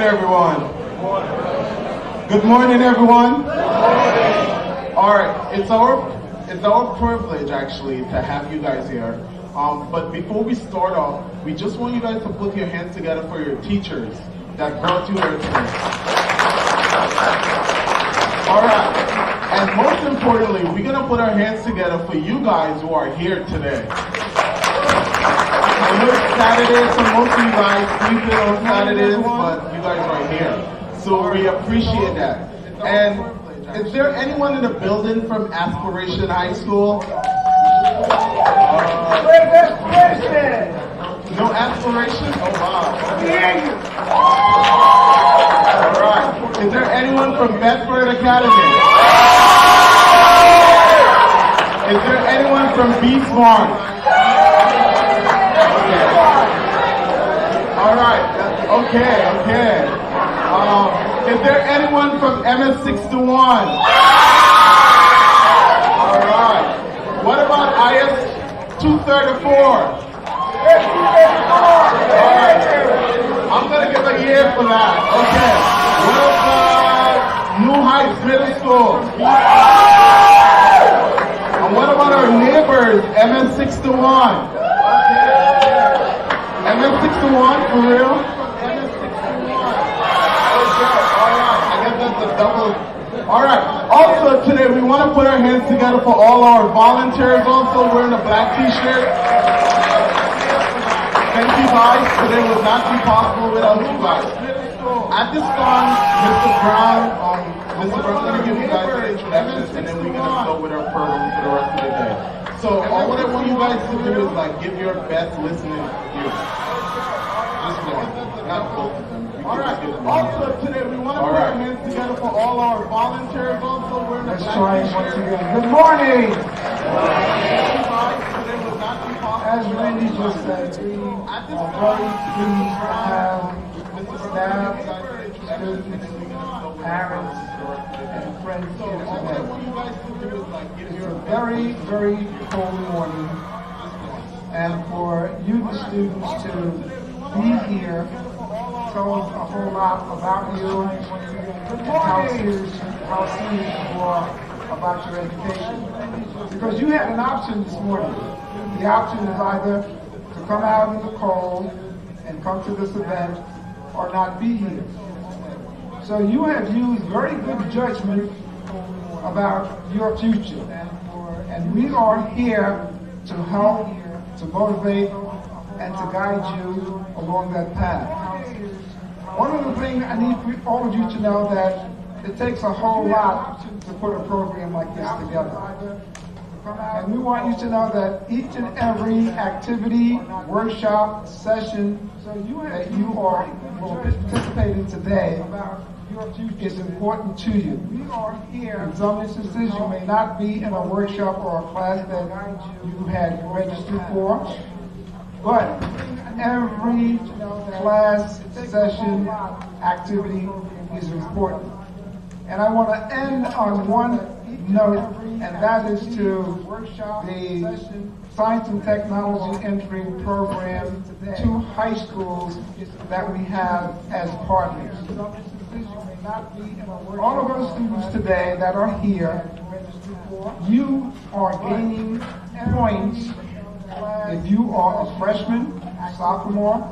morning, everyone. Good morning, everyone. All right, it's our privilege actually to have you guys here. But before we start off, we just want you guys to put your hands together for your teachers that brought you here today. All right, and most importantly, we're gonna put our hands together for you guys who are here today. I know it's Saturday, so most of you guys sleep in on Saturdays, but you guys are here. So we appreciate that. And is there anyone in the building from Aspiration High School? No Aspiration? Oh wow. Alright. Is there anyone from Bedford Academy? Is there anyone from B-Smart? Alright. Okay. Is there anyone from MS61? Alright. What about IS 234? Alright. I'm gonna give a year for that. Okay. What about New Heights Middle School? And what about our neighbors, MS61? MS61 for real? Alright, also today we want to put our hands together for all our volunteers also wearing a black t-shirt. Thank you guys, today would not be possible without you guys. At this time, Mr. Brown's going to give you guys an introduction and then we're going to go with our program for the rest of the day. So all what I want you guys to do is like give your best listening ears. Just one, not both of them. Alright, also today we want to put our hands together for all our volunteers also wearing the black t-shirt. Good morning! As Randy just said, we are very pleased to have staff, students, parents, and friends here today. It's a very, very cold morning, and for you, the students, to be here tells a whole lot about you and how serious you are about your education. Because you had an option this morning. The option is either to come out in the cold and come to this event or not be here. So you have used very good judgment about your future. And we are here to help, to motivate, and to guide you along that path. One of the things I need for all of you to know that it takes a whole lot to put a program like this together. And we want you to know that each and every activity, workshop, session that you are participating in today is important to you. In some instances, you may not be in a workshop or a class that you had registered for, but every class, session, activity is important. And I want to end on one note, and that is to the Science and Technology Entry Program, 2 high schools that we have as partners. All of those students today that are here, you are gaining points if you are a freshman, sophomore,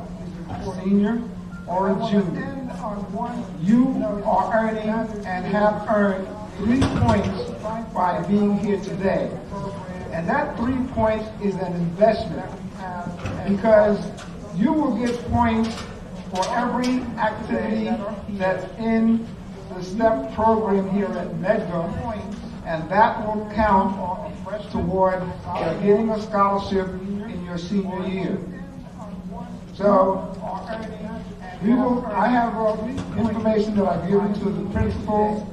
senior, or a junior. You are earning and have earned 3 points by being here today. And that 3 points is an investment because you will get points for every activity that's in the STEP program here at Medgar, and that will count toward getting a scholarship in your senior year. So I have information that I've given to the principals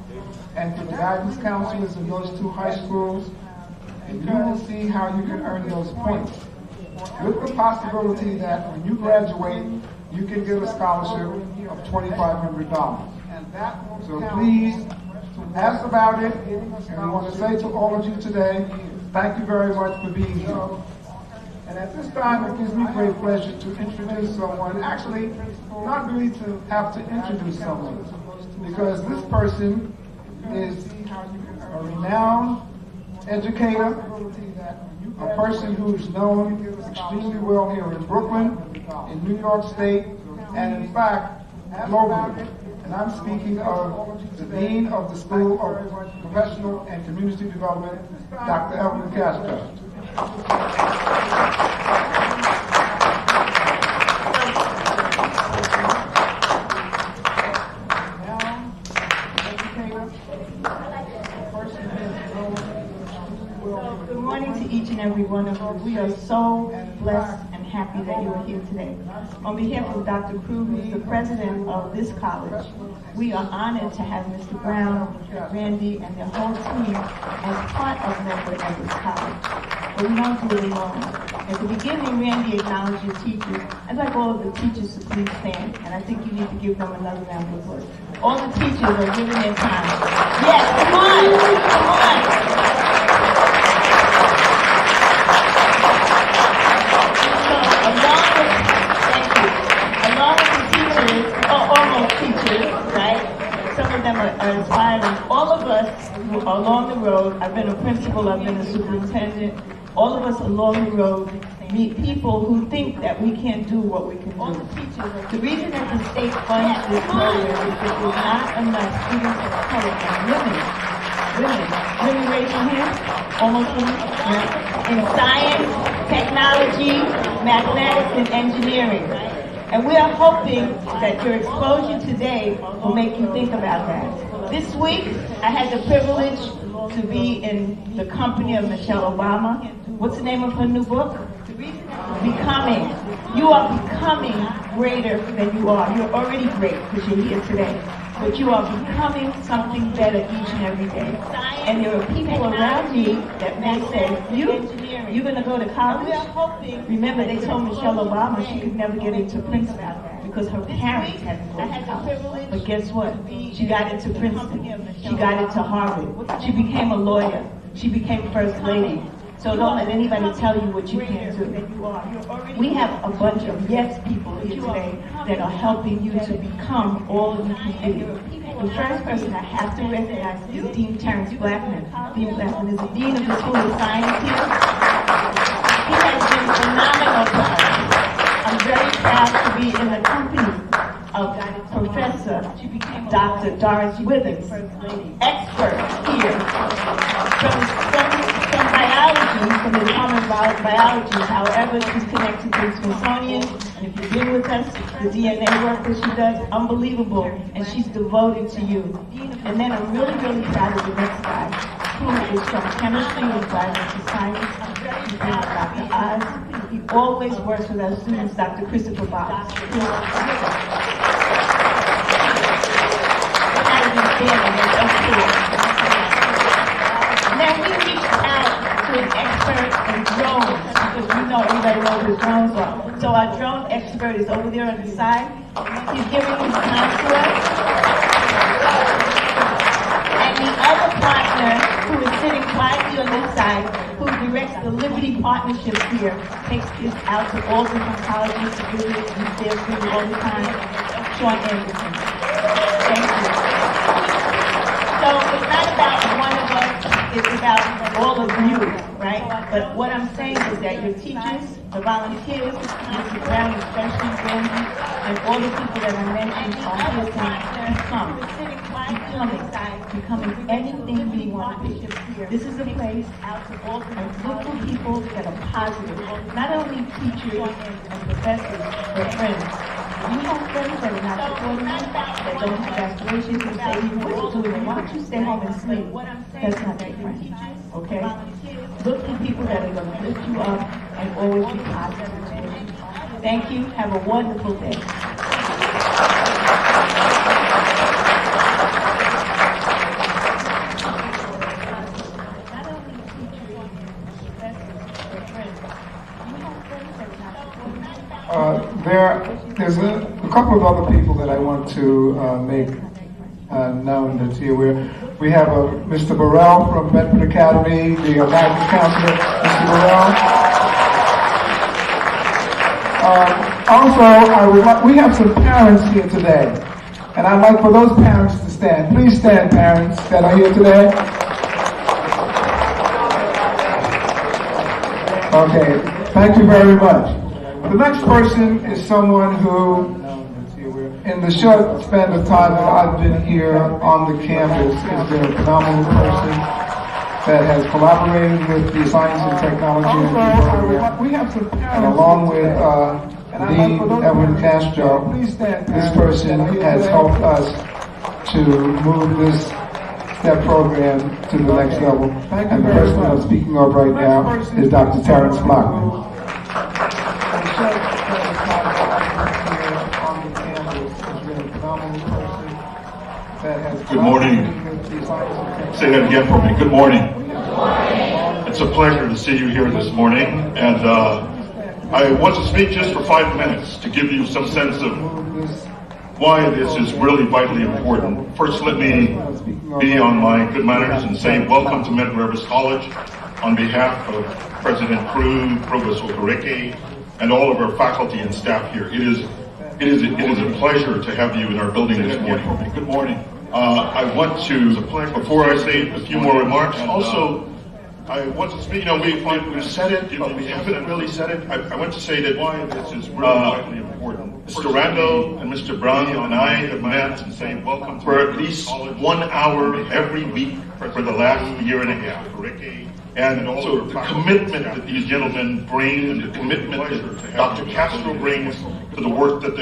and to the guidance counselors in those 2 high schools, and you will see how you can earn those points. With the possibility that when you graduate, you can get a scholarship of $2,500. So please ask about it, and we want to say to all of you today, thank you very much for being here. And And at this time, it gives me great pleasure to introduce someone, actually, not really to have to introduce someone, because this person is a renowned educator, a person who's known extremely well here in Brooklyn, in New York State, and in fact, globally. And I'm speaking of the Dean of the School of Professional and Community Development, Dr. Evelyn Castro. Good morning to each and every one of you. We are so blessed and happy that you are here today. On behalf of Dr. Crew, who's the president of this college, we are honored to have Mr. Brown, Randy, and their whole team as part of members of this college. But we don't do it alone. At the beginning, Randy acknowledged your teachers. I'd like all of the teachers to please stand, and I think you need to give them another round of applause. All the teachers are giving their time. Yes, come on, come on. Some of them are inspiring. All of us who are along the road, I've been a principal, I've been a superintendent, all of us along the road meet people who think that we can't do what we can do. The reason that the state funds this program is that there's not enough students of color and women raise your hand, almost women, in science, technology, mathematics, and engineering. And we are hoping that your exposure today will make you think about that. This week, I had the privilege to be in the company of Michelle Obama. What's the name of her new book? Becoming. You are becoming greater than you are. You're already great because you're here today. But you are becoming something better each and every day. And there are people around me that may say, you're going to go to college? Remember, they told Michelle Obama she could never get into Princeton because her parents hadn't gone to college. But guess what? She got into Princeton. She got into Harvard. She became a lawyer. She became First Lady. So don't let anybody tell you what you can't do. We have a bunch of yes people here today that are helping you to become all you can be. The first person I have to recognize is Dean Terrence Blackman. Dean Blackman is the Dean of the School of Science here. He has been phenomenal to us. I'm very proud to be in the company of Professor Dr. Doris Withers, expert here from biology, from the Department of Biology. However, she's connected to the Smithsonian, and if you've been with us, the DNA work that she does, unbelievable, and she's devoted to you. And then I'm really, really proud of the next guy, who is from chemistry and environmental science. His name is Dr. Oz. He always works with our students, Dr. Christopher Box. Now we reached out to an expert in drones because we know everybody knows what drones are. So our drone expert is over there on the side. He's giving his time to us. And the other partner, who is sitting quietly on this side, who directs the Liberty Partnerships here, takes this out to all different colleges to visit. He's there for you all the time. Sean Anderson. Thank you. So it's not about one of us, it's about all of you, right? But what I'm saying is that your teachers, the volunteers, Mr. Brown, especially Randy, and all the people that I mentioned are here to becoming anything we want to be. This is a place of little people that are positive, not only teachers and professors, but friends. You have friends that are not supporting you, that don't have aspirations, and say, what are you doing? Why don't you stay home and sleep? That's not your friend, okay? Look for people that are going to lift you up and always be positive to you. Thank you. Have a wonderful day. There's a couple of other people that I want to make known that's here. We have Mr. Burrell from Bedford Academy, the guidance counselor. Mr. Burrell. We have some parents here today, and I'd like for those parents to stand. Please stand, parents that are here today. Okay, thank you very much. The next person is someone who, in the short span of time that I've been here on the campus, has been a phenomenal person that has collaborated with the Science and Technology program, and along with Dean Edwin Castro, this person has helped us to move this STEP program to the next level. And the person I'm speaking of right now is Dr. Terrence Flockman. Good morning. Say that again for me. Good morning. It's a pleasure to see you here this morning, and I want to speak just for 5 minutes to give you some sense of why this is really vitally important. First, let me be on my good manners and say welcome to Medgar Evers College on behalf of President Crew, Provost Okereke, and all of our faculty and staff here. It is a pleasure to have you in our building this morning. Good morning. I want to, before I say a few more remarks, also, I want to speak, we've said it, but we haven't really said it. I want to say that why this is really vitally important. Mr. Rando and Mr. Brown and I have met and say welcome for at least 1 hour every week for the last year and a half. And also the commitment that these gentlemen bring and the commitment that Dr. Castro brings to the work that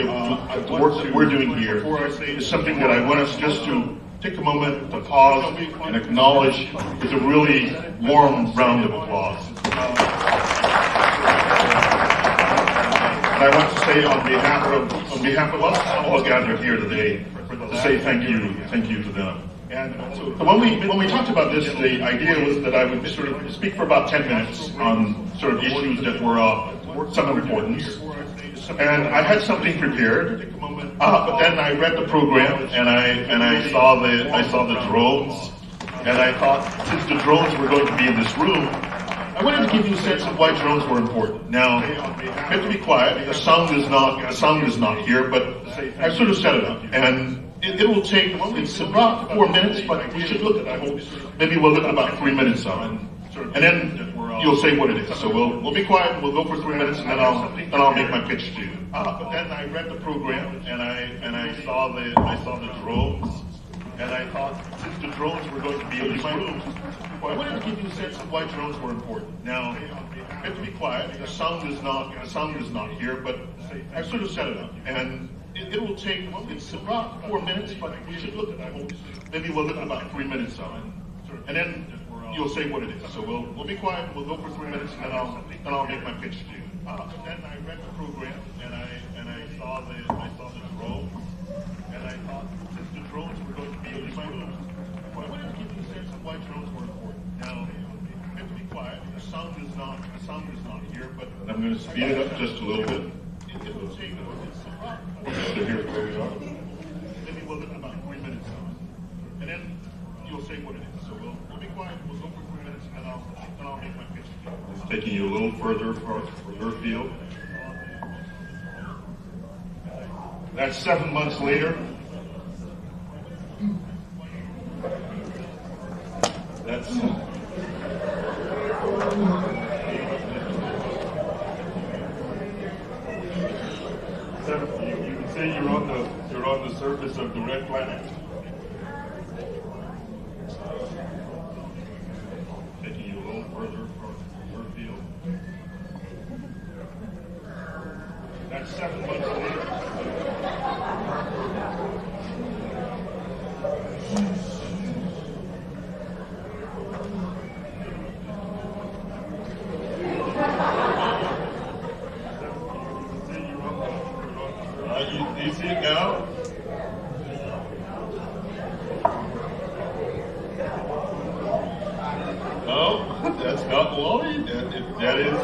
we're doing here is something that I want us just to take a moment to pause and acknowledge with a really warm round of applause. And I want to say on behalf of us all gathered here today, to say thank you to them. And so when we talked about this, the idea was that I would sort of speak for about 10 minutes on sort of issues that were of some importance. And I had something prepared, but then I read the program and I saw the drones, and I thought, since the drones were going to be in this room, I wanted to give you a sense of why drones were important. Now, you have to be quiet. The sound is not here, but I sort of set it up, and it will take, it's about 4 minutes, but we should look at it. Maybe we'll look at about 3 minutes of it. And then you'll say what it is. So we'll be quiet, we'll go for 3 minutes, and then I'll make my pitch to you. But then I read the program, and I saw the drones, and I thought, since the drones were going to be in this room, I wanted to give you a sense of why drones were important. Now, you have to be quiet. The sound is not here, but I sort of set it up, and it will take, it's about 4 minutes, but we should look at it. Maybe we'll look at about 3 minutes of it. And then you'll say what it is. So we'll be quiet, we'll go for 3 minutes, and then I'll make my pitch to you. Then I read the program, and I saw the drones, and I thought, since the drones were going to be in this room, I wanted to give you a sense of why drones were important. Now, you have to be quiet. The sound is not here, but I'm going to speed it up just a little bit. It will take, so here's where we are. Maybe we'll look at about 3 minutes of it. And then you'll say what it is. So we'll be quiet, we'll go for 3 minutes, and then I'll make my pitch. It's taking you a little further for your field. That's 7 months later. That's you can say you're on the surface of the red planet. Taking you a little further from your field. That's 7 months later. You see it now? No, that's not Wally. That is.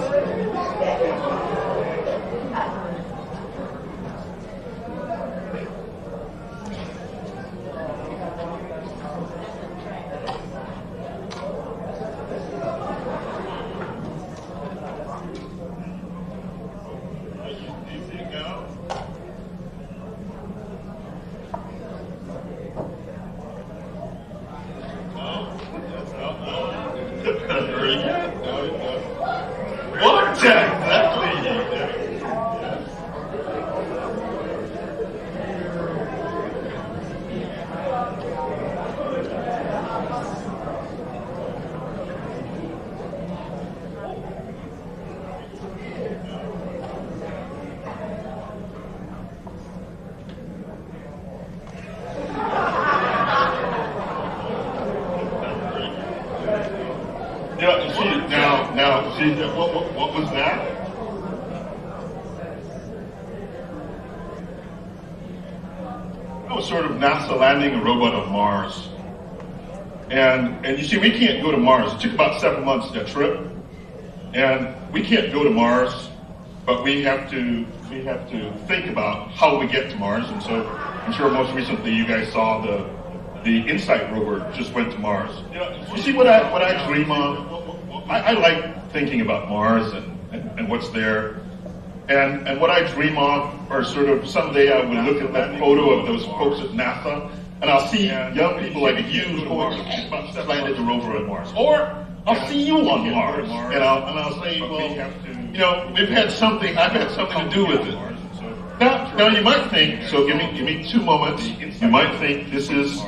You Now, see, what was that? That was sort of NASA landing a robot on Mars. And you see, we can't go to Mars. It took about 7 months, that trip. And we can't go to Mars, but we have to think about how we get to Mars. And so I'm sure most recently you guys saw the InSight rover just went to Mars. You see what I dream of? I like thinking about Mars and what's there. And what I dream of are sort of someday I would look at that photo of those folks at NASA and I'll see young people like you who landed the rover on Mars. Or I'll see you on Mars and I'll say, well, we've had something, I've had something to do with it. Now you might think, so give me 2 moments. You might think this is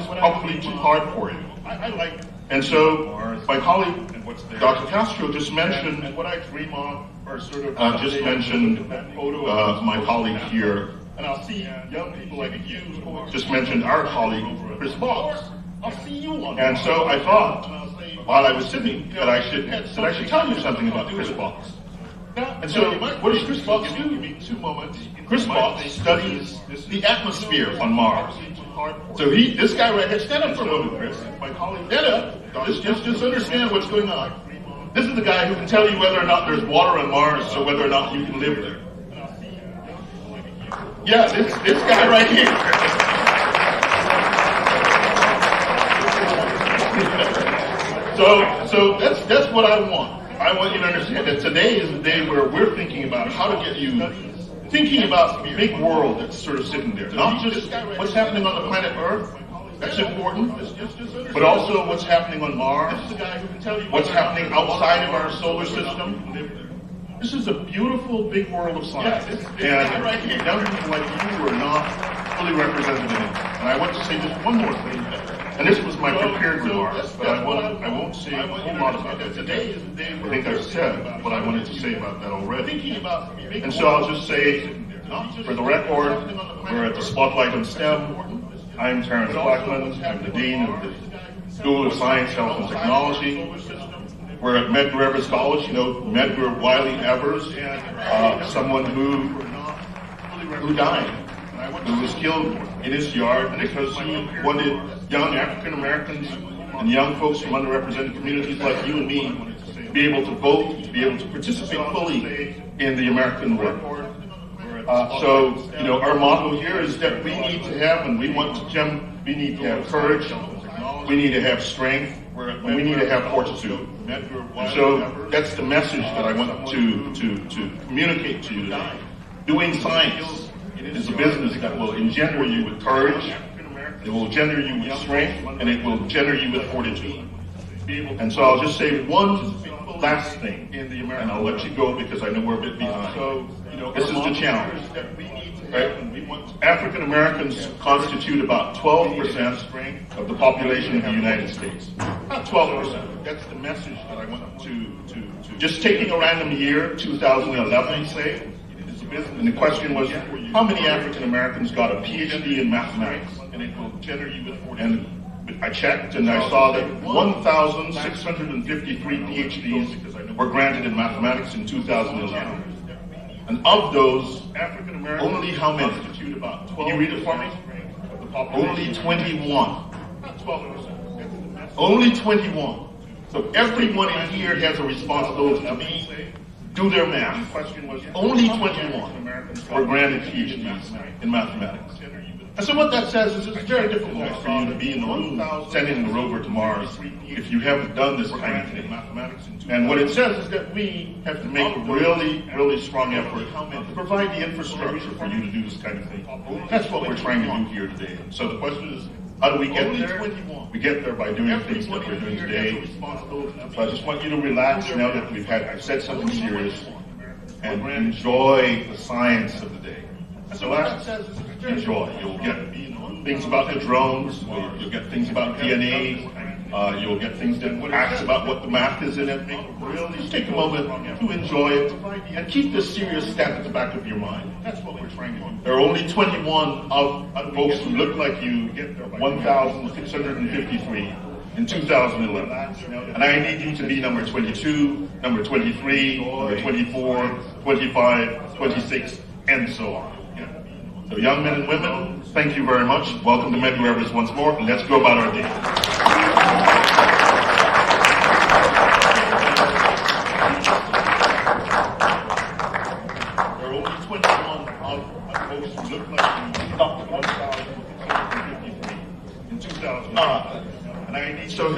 probably too hard for you. And so my colleague, Dr. Castro, just mentioned what I dream of, or sort of just mentioned my colleague here, and I'll see young people like you just mentioned our colleague Chris Fox. And so I thought, while I was sitting, that I should tell you something about Chris Fox. And so, what does Chris Fox do? Chris Fox studies the atmosphere on Mars. So this guy right here, stand up for a moment, Chris. Stand up. Just understand what's going on. This is the guy who can tell you whether or not there's water on Mars, so whether or not you can live there. Yeah, this guy right here. So that's what I want. I want you to understand that today is the day where we're thinking about how to get you thinking about the big world that's sort of sitting there. Not just what's happening on the planet Earth, that's important, but also what's happening on Mars, what's happening outside of our solar system. This is a beautiful big world of science. And young people like you are not fully represented in it. And I want to say just one more thing. And this was my prepared remarks, but I won't say a whole lot about that today. I think I've said what I wanted to say about that already. And so I'll just say, for the record, we're at the Spotlight on STEM. I'm Terrence Blackman. I'm the Dean of the School of Science, Health, and Technology. We're at Medgar Evers College. You know Medgar Wiley Evers, someone who died, who was killed in his yard because he wanted young African Americans and young folks from underrepresented communities like you and me to be able to vote, to be able to participate fully in the American work. So, our motto here is that we need to have, and we need to have courage, we need to have strength, and we need to have fortitude. And so that's the message that I want to communicate to you today. Doing science is a business that will engender you with courage, it will engender you with strength, and it will engender you with fortitude. And so I'll just say one last thing, and I'll let you go because I know we're a bit behind. This is the challenge. Right? African Americans constitute about 12% of the population of the United States. Not 12%. That's the message that I want to just taking a random year, 2011, say. And the question was, how many African Americans got a PhD in mathematics? And I checked and I saw that 1,653 PhDs were granted in mathematics in 2011. And of those, African Americans, only how many? Can you read it for me? Only 21. Only 21. So everyone in here has a responsibility to do their math. Only 21 were granted PhDs in mathematics. And so what that says is it's very difficult for you to be in the room sending the rover to Mars if you haven't done this kind of thing. And what it says is that we have to make a really, really strong effort to provide the infrastructure for you to do this kind of thing. That's what we're trying to do here today. So the question is, how do we get there? We get there by doing things that we're doing today. So I just want you to relax now that I've said something serious, and enjoy the science of the day. So enjoy. You'll get things about the drones, you'll get things about DNA, you'll get things that ask about what the math is in it. Just take a moment to enjoy it, and keep this serious stat at the back of your mind. That's what we're trying to do. There are only 21 of folks who look like you, 1,653, in 2011. And I need you to be number 22, number 23, number 24, 25, 26, and so on. So young men and women, thank you very much. Welcome to Medgar Evers once more, and let's go about our day. There are only 21 folks who look like you, Dr. 1,653 in 2000. And I need so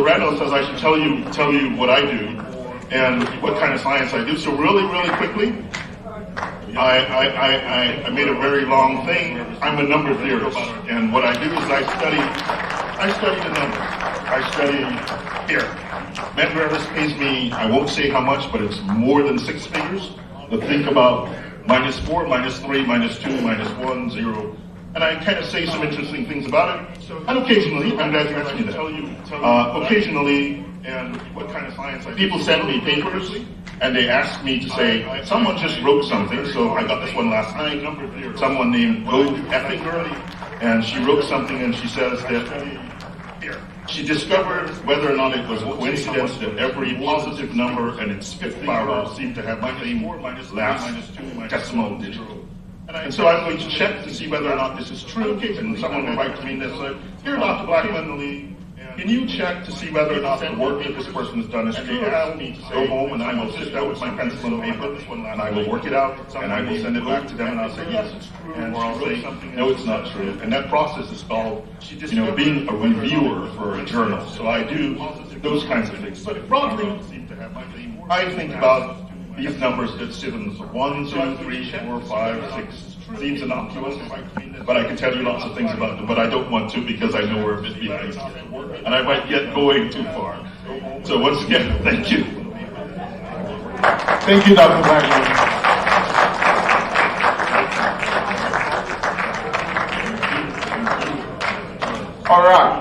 Randall says I should tell you what I do and what kind of science I do. So really quickly, I made a very long thing. I'm a number theorist, and what I do is I study the numbers. I study here. Medgar Evers pays me, I won't say how much, but it's more than 6 figures. To think about -4, -3, -2, -1, 0. And I kind of say some interesting things about it. And occasionally, I'm glad you asked me that. Occasionally, and what kind of science people send me papers, and they ask me to say, someone just wrote something, so I got this one last night, someone named Ode Effinger, and she wrote something and she says that she discovered whether or not it was a coincidence that every positive number and its fifth power seemed to have the same last decimal digit. And so I'm going to check to see whether or not this is true, and someone will write to me and they say, "Here, Dr. Blackman, can you check to see whether or not the work that this person has done is true?" And I'll go home and I will sit down with my pencil and paper and I will work it out and I will send it back to them and I'll say, "Yes, it's true," and or I'll say, "No, it's not true." And that process is called, being a reviewer for a journal. So I do those kinds of things. But broadly, I think about these numbers that sit in 1, 2, 3, 4, 5, 6. Seems innocuous, but I can tell you lots of things about them, but I don't want to because I know we're a bit behind. And I might get going too far. So once again, thank you. Thank you, Dr. Blackman. All right.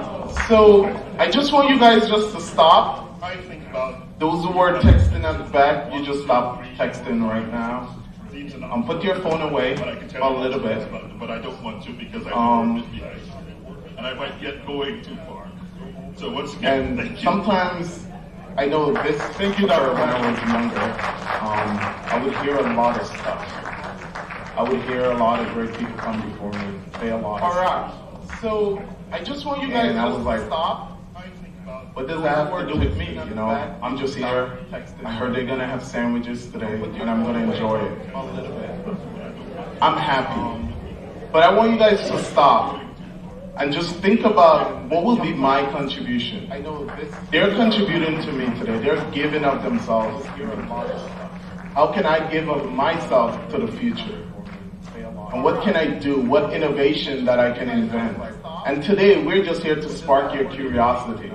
So I just want you guys just to stop. Those who were texting at the back, you just stop texting right now. Put your phone away a little bit. But I don't want to because I know we're a bit behind. And I might get going too far. So once again, thank you. Sometimes I know this. Thank you, Dr. When I was younger, I would hear a lot of stuff. I would hear a lot of great people come before me, say a lot. All right. So I just want you guys to stop. What does that have to do with me? I'm just here. I heard they're gonna have sandwiches today, and I'm gonna enjoy it. I'm happy, but I want you guys to stop and just think about what will be my contribution. They're contributing to me today. They're giving of themselves. How can I give of myself to the future? And what can I do? What innovation that I can invent? And today, we're just here to spark your curiosity.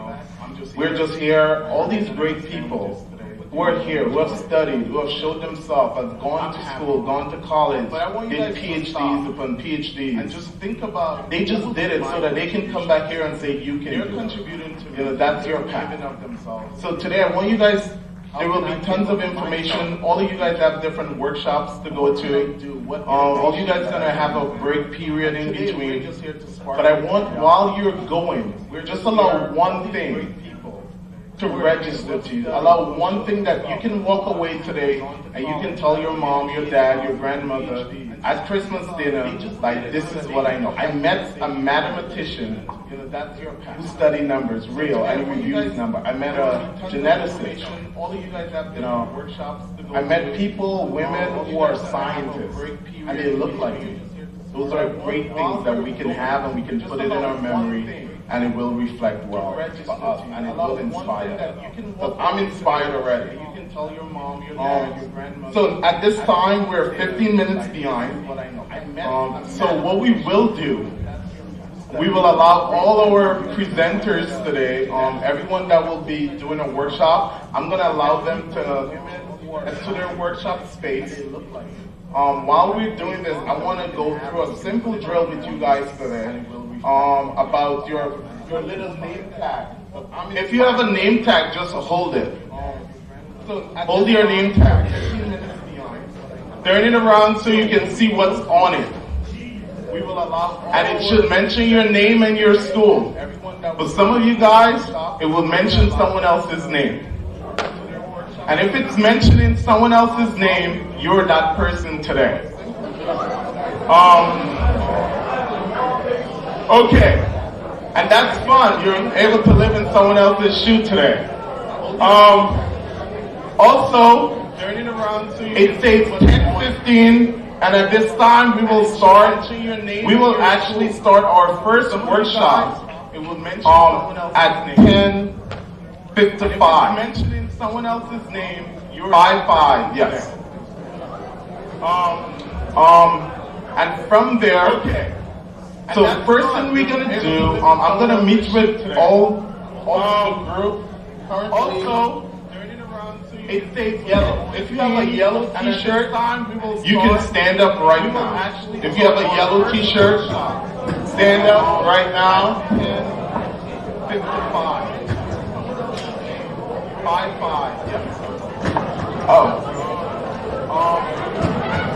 We're just here, all these great people who are here, who have studied, who have showed themselves, have gone to school, gone to college, did PhDs upon PhDs. And just think about, they just did it so that they can come back here and say, you can do it. They're contributing to that's your path. So today, I want you guys, there will be tons of information. All of you guys have different workshops to go to. All of you guys are going to have a break period in between. But I want, while you're going, just allow one thing to register to you. Allow one thing that you can walk away today and you can tell your mom, your dad, your grandmother at Christmas dinner, like, this is what I know. I met a mathematician who studied numbers, real, and reviews numbers. I met a geneticist. I met people, women who are scientists, and they look like me. Those are great things that we can have and we can put it in our memory, and it will reflect well for us, and it will inspire. Because I'm inspired already. So at this time, we're 15 minutes behind. So what we will do, we will allow all our presenters today, everyone that will be doing a workshop, I'm going to allow them to enter their workshop space. While we're doing this, I want to go through a simple drill with you guys today about your little name tag. If you have a name tag, just hold it. Hold your name tag. Turn it around so you can see what's on it. And it should mention your name and your school. For some of you guys, it will mention someone else's name. And if it's mentioning someone else's name, you're that person today. Okay. And that's fun. You're able to live in someone else's shoe today. Also, it says 10:15, and at this time we will actually start our first workshop at 10:55. Mentioning someone else's name, 5:5, yes. And from there, so the first thing we're gonna do, I'm gonna meet with all the group. Also, it says yellow. If you have a yellow t-shirt, you can stand up right now. If you have a yellow t-shirt, stand up right now. 10:55. 5:5, yes.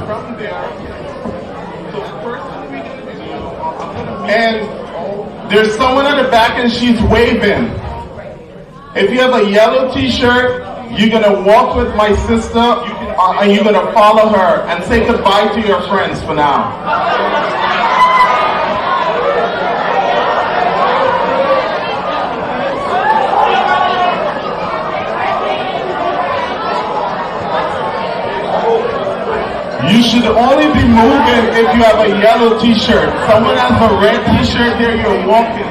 From there, so the first thing we're gonna do, I'm gonna meet. And there's someone in the back and she's waving. If you have a yellow t-shirt, you're gonna walk with my sister and you're gonna follow her and say goodbye to your friends for now. You should only be moving if you have a yellow t-shirt. Someone has a red t-shirt there, you're walking.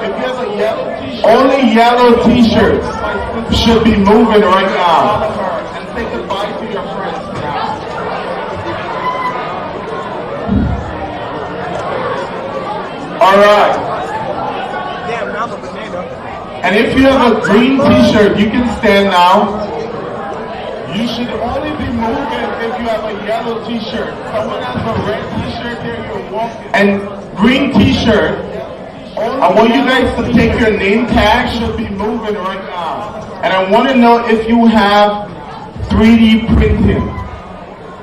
If you have a yellow t-shirt, only yellow t-shirts should be moving right now. And say goodbye to your friends now. Alright. And if you have a green t-shirt, you can stand now. You should only be moving if you have a yellow t-shirt. Someone has a red t-shirt here, you're walking. And green t-shirt, I want you guys to take your name tag, should be moving right now. And I want to know if you have 3D printing.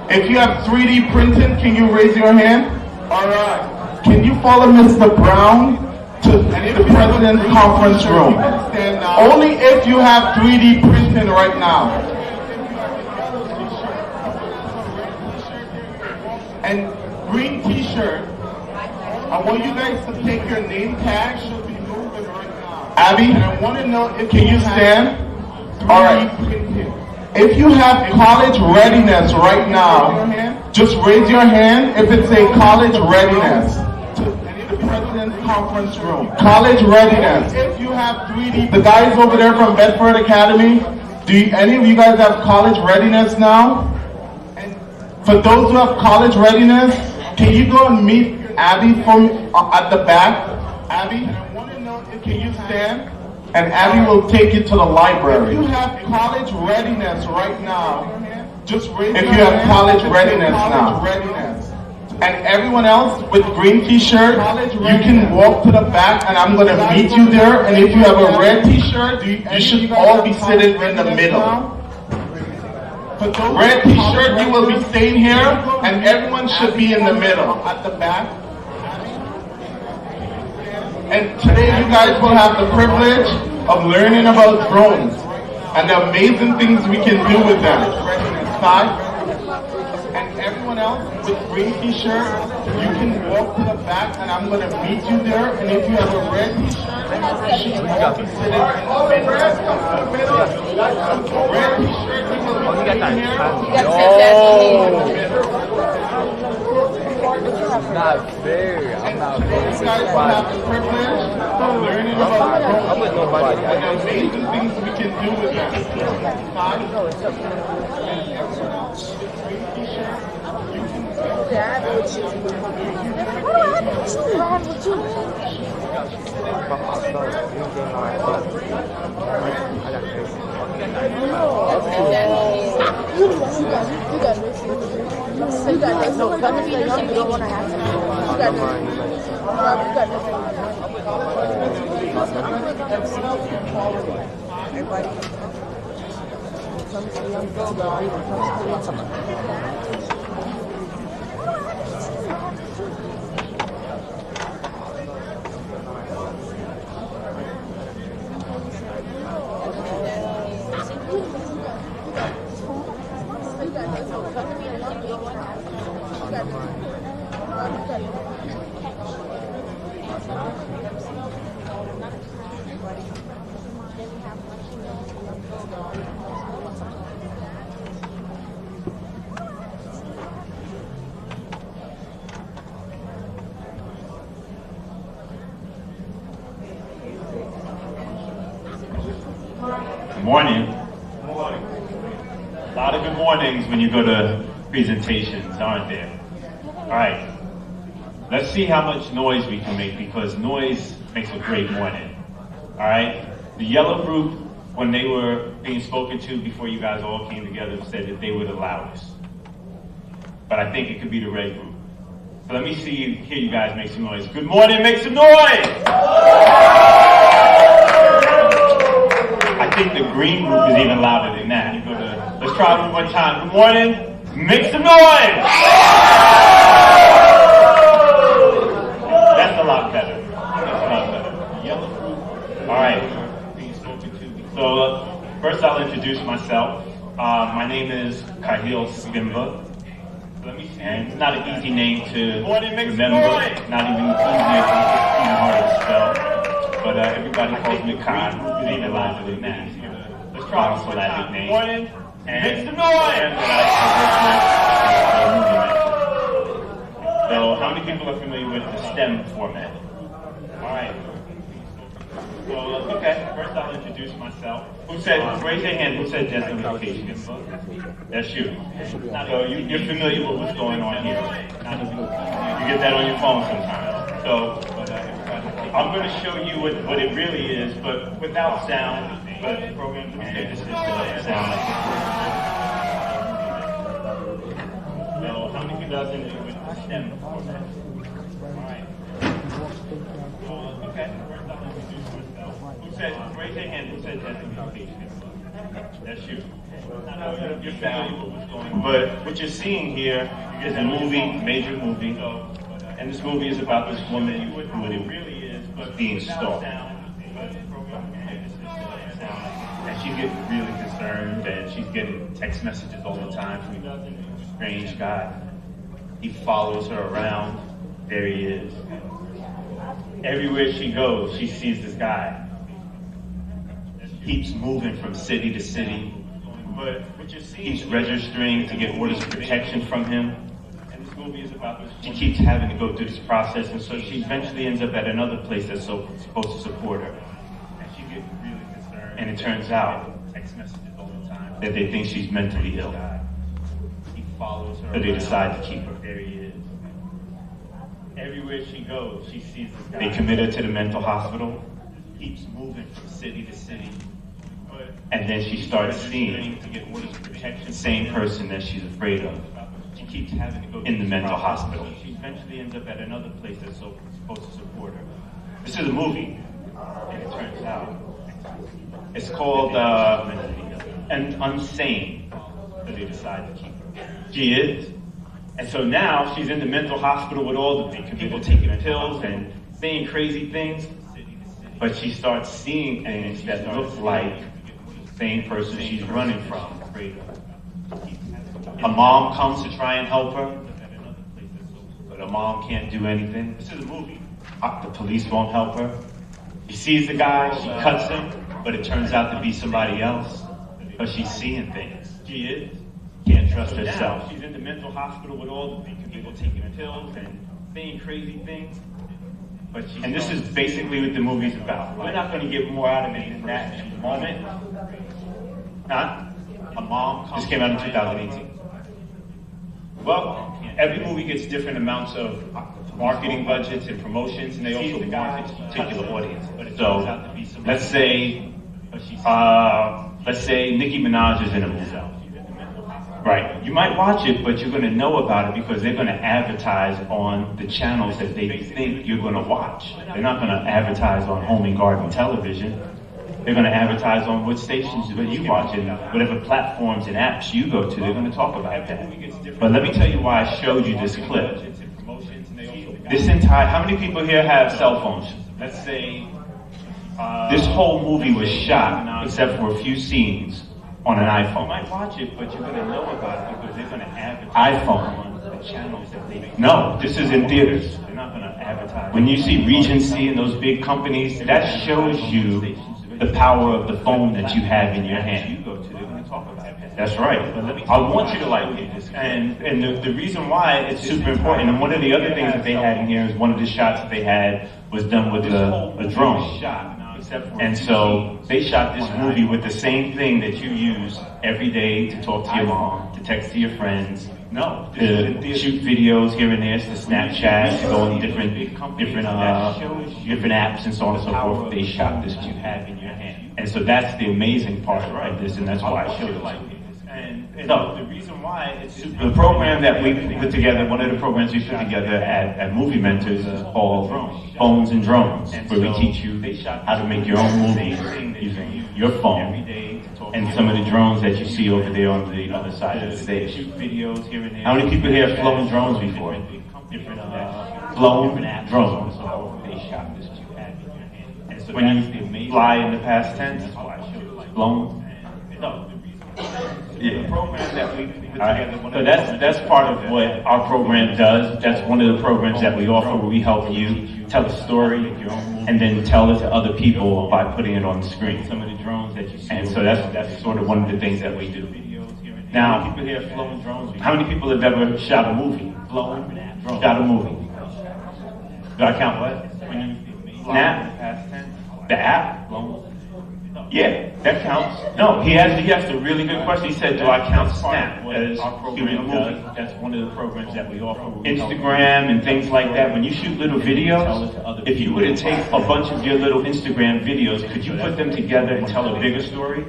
If you have 3D printing, can you raise your hand? Alright. Can you follow Mr. Brown to the President's Conference Room? Only if you have 3D printing right now. And green t-shirt, I want you guys to take your name tag, should be moving right now. Abby, and I want to know if can you stand? Alright. If you have college readiness right now, just raise your hand if it's a college readiness. The President's Conference Room. College readiness. If you have 3D, the guys over there from Bedford Academy, any of you guys have college readiness now? For those who have college readiness, can you go and meet Abby from at the back? Abby, I want to know if can you stand? And Abby will take you to the library. If you have college readiness right now, just raise your hand. If you have college readiness now. And everyone else with green t-shirt, you can walk to the back and I'm going to meet you there. And if you have a red t-shirt, you should all be sitting in the middle. Red t-shirt, you will be staying here, and everyone should be in the middle, at the back. And today you guys will have the privilege of learning about drones and the amazing things we can do with them. And everyone else with green t-shirt, you can walk to the back, and I'm going to meet you there. And if you have a red t-shirt, you should all be sitting in the middle. Red t-shirt, you will be sitting here. Not fair. I'm not fair. You guys will have the privilege of learning about drones and the amazing things we can do with them. Morning. A lot of good mornings when you go to presentations, aren't there? All right. Let's see how much noise we can make, because noise makes a great morning. All right? The yellow group, when they were being spoken to before you guys all came together, said that they were the loudest. But I think it could be the red group. So let me hear you guys make some noise. Good morning, make some noise! I think the green group is even louder than that. Let's try it one more time. Good morning, make some noise! That's a lot better. Yellow group. All right. So first I'll introduce myself. My name is Kahil Skimba. And it's not an easy name to remember. Not even easier to hard to spell. But everybody calls me Khan. It's even louder than that. Let's try a syllabic name. And make some noise! So how many people are familiar with the STEM format? All right. Well, okay. First, I'll introduce myself. Who said? Raise your hand. Who said justification? That's you. So you're familiar with what's going on here. You get that on your phone sometimes. So I'm going to show you what it really is, but without sound. But the program this is sound. So how many people are familiar with the STEM format? All right. Okay. First, I'll introduce myself. Who said? Raise your hand. Who said justification? That's you. You're familiar with what's going on. But what you're seeing here is a movie, major movie, and this movie is about this woman who it really is being stalked. And she gets really concerned, and she's getting text messages all the time from a strange guy. He follows her around. There he is. Everywhere she goes, she sees this guy. Keeps moving from city to city. But keeps registering to get orders of protection from him. And this movie is about this. She keeps having to go through this process, and so she eventually ends up at another place that's supposed to support her. And she gets really concerned. And it turns out that they think she's mentally ill. He follows her. So they decide to keep her. There he is. Everywhere she goes, she sees this guy. They commit her to the mental hospital. Keeps moving from city to city. And then she starts seeing the same person that she's afraid of. She keeps having to go in the mental hospital. She eventually ends up at another place that's supposed to support her. This is a movie, and it turns out it's called "And Unsane." So they decide to keep her. She is, and so now she's in the mental hospital with all the people taking pills and saying crazy things. But she starts seeing things that look like the same person she's running from. Her mom comes to try and help her, but her mom can't do anything. This is a movie. The police won't help her. She sees the guy, she cuts him, but it turns out to be somebody else. But she's seeing things. She is. Can't trust herself. She's in the mental hospital with all the people taking pills and saying crazy things. And this is basically what the movie's about. We're not going to get more out of it than that in the moment. A mom comes. This came out in 2018. Well, every movie gets different amounts of marketing budgets and promotions, and they also market to a particular audience. So, let's say Nicki Minaj is in a movie. Right. You might watch it, but you're going to know about it because they're going to advertise on the channels that they think you're going to watch. They're not going to advertise on Home and Garden Television. They're going to advertise on what stations that you watch and whatever platforms and apps you go to. They're going to talk about that. But let me tell you why I showed you this clip. How many people here have cell phones? Let's say this whole movie was shot, except for a few scenes, on an iPhone. You might watch it, but you're going to know about it because they're going to advertise iPhone on the channels that they... No, this is in theaters. They're not going to advertise. When you see Regency and those big companies, that shows you the power of the phone that you have in your hand. You go to, they're going to talk about it. That's right. I want you to like it. And the reason why it's super important, and one of the other things that they had in here is one of the shots that they had was done with a drone. And so they shot this movie with the same thing that you use every day to talk to your mom, to text to your friends, to shoot videos here and there, to Snapchat, to go on different apps and so on and so forth. They shot this movie. And so that's the amazing part of this, and that's why I showed it. So, the reason why it's the program that we put together, one of the programs we put together at Movie Mentors is called Phones and Drones, where we teach you how to make your own movies using your phone and some of the drones that you see over there on the other side of the stage. How many people here have flown drones before? Flown drones. When you fly in the past tense, flown. Yeah. The program that we put together. So that's part of what our program does. That's one of the programs that we offer, where we help you tell a story and then tell it to other people by putting it on the screen. Some of the drones that you see. And so that's sort of one of the things that we do. Now, people here have flown drones. How many people have ever shot a movie? Shot a movie. Do I count what? Snap? The app? Yeah, that counts. No, he asked a really good question. He said, do I count Snap as shooting a movie? That's one of the programs that we offer. Instagram and things like that. When you shoot little videos, if you were to take a bunch of your little Instagram videos, could you put them together and tell a bigger story?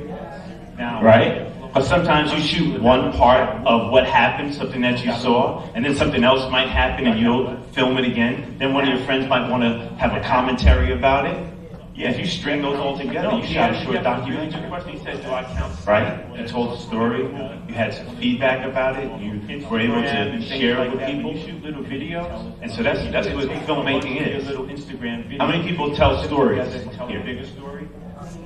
Right? But sometimes you shoot one part of what happened, something that you saw, and then something else might happen and you'll film it again. Then one of your friends might want to have a commentary about it. Yeah, if you string those all together, you shot a short documentary. He said, do I count? Right? You told a story. You had some feedback about it. You were able to share it with people. You shoot little videos. And so that's what filmmaking is. How many people tell stories? Here, bigger story?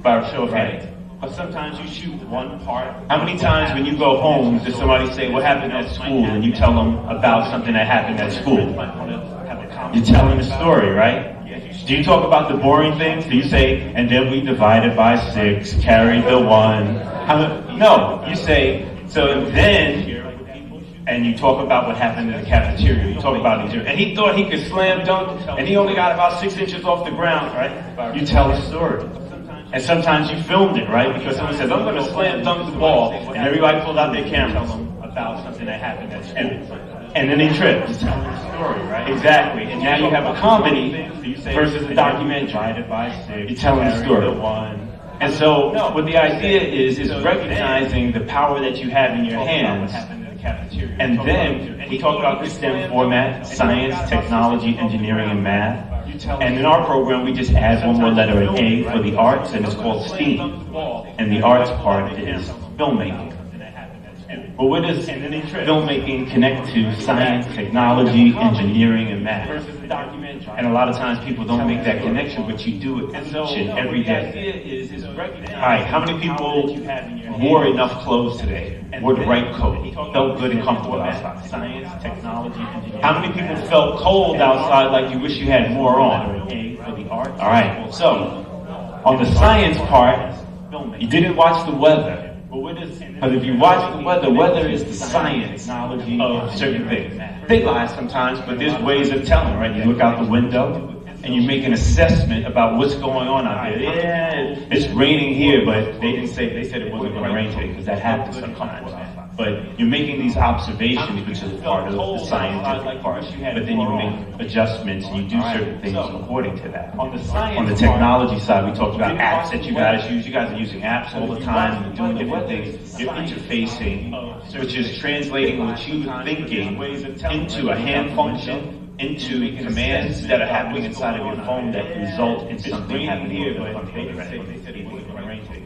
By a show of hands. But sometimes you shoot one part. How many times when you go home does somebody say, what happened at school? And you tell them about something that happened at school. You're telling a story, right? Do you talk about the boring things? Do you say, and then we divided by 6, carried the 1? No, you say, so then, and you talk about what happened in the cafeteria. You talk about it, and he thought he could slam dunk, and he only got about 6 inches off the ground, right? You tell a story. And sometimes you filmed it, right? Because someone says, I'm going to slam dunk the ball, and everybody pulled out their cameras about something that happened at school. And then they tripped. You're telling a story, right? Exactly. And now you have a comedy versus a documentary. You're telling a story. And so what the idea is recognizing the power that you have in your hands. And then we talk about the STEM format: science, technology, engineering, and math. And in our program, we just add one more letter, an A, for the arts, and it's called STEAM. And the arts part is filmmaking. But where does filmmaking connect to science, technology, engineering, and math? And a lot of times people don't make that connection, but you do it each and every day. Alright, how many people wore enough clothes today? Wore the right coat? Felt good and comfortable outside? Science, technology, engineering. How many people felt cold outside like you wish you had more on? Alright, so on the science part, you didn't watch the weather. But if you watch the weather is the science of certain things. They lie sometimes, but there's ways of telling, right? You look out the window and you make an assessment about what's going on out there. Yeah, it's raining here, but they said it wasn't going to rain today, because that happens sometimes. But you're making these observations, which is part of the scientific part. But then you make adjustments and you do certain things according to that. On the technology side, we talked about apps that you guys use. You guys are using apps all the time. You're doing different things. You're interfacing, which is translating what you were thinking into a hand function, into commands that are happening inside of your phone that result in something happening here.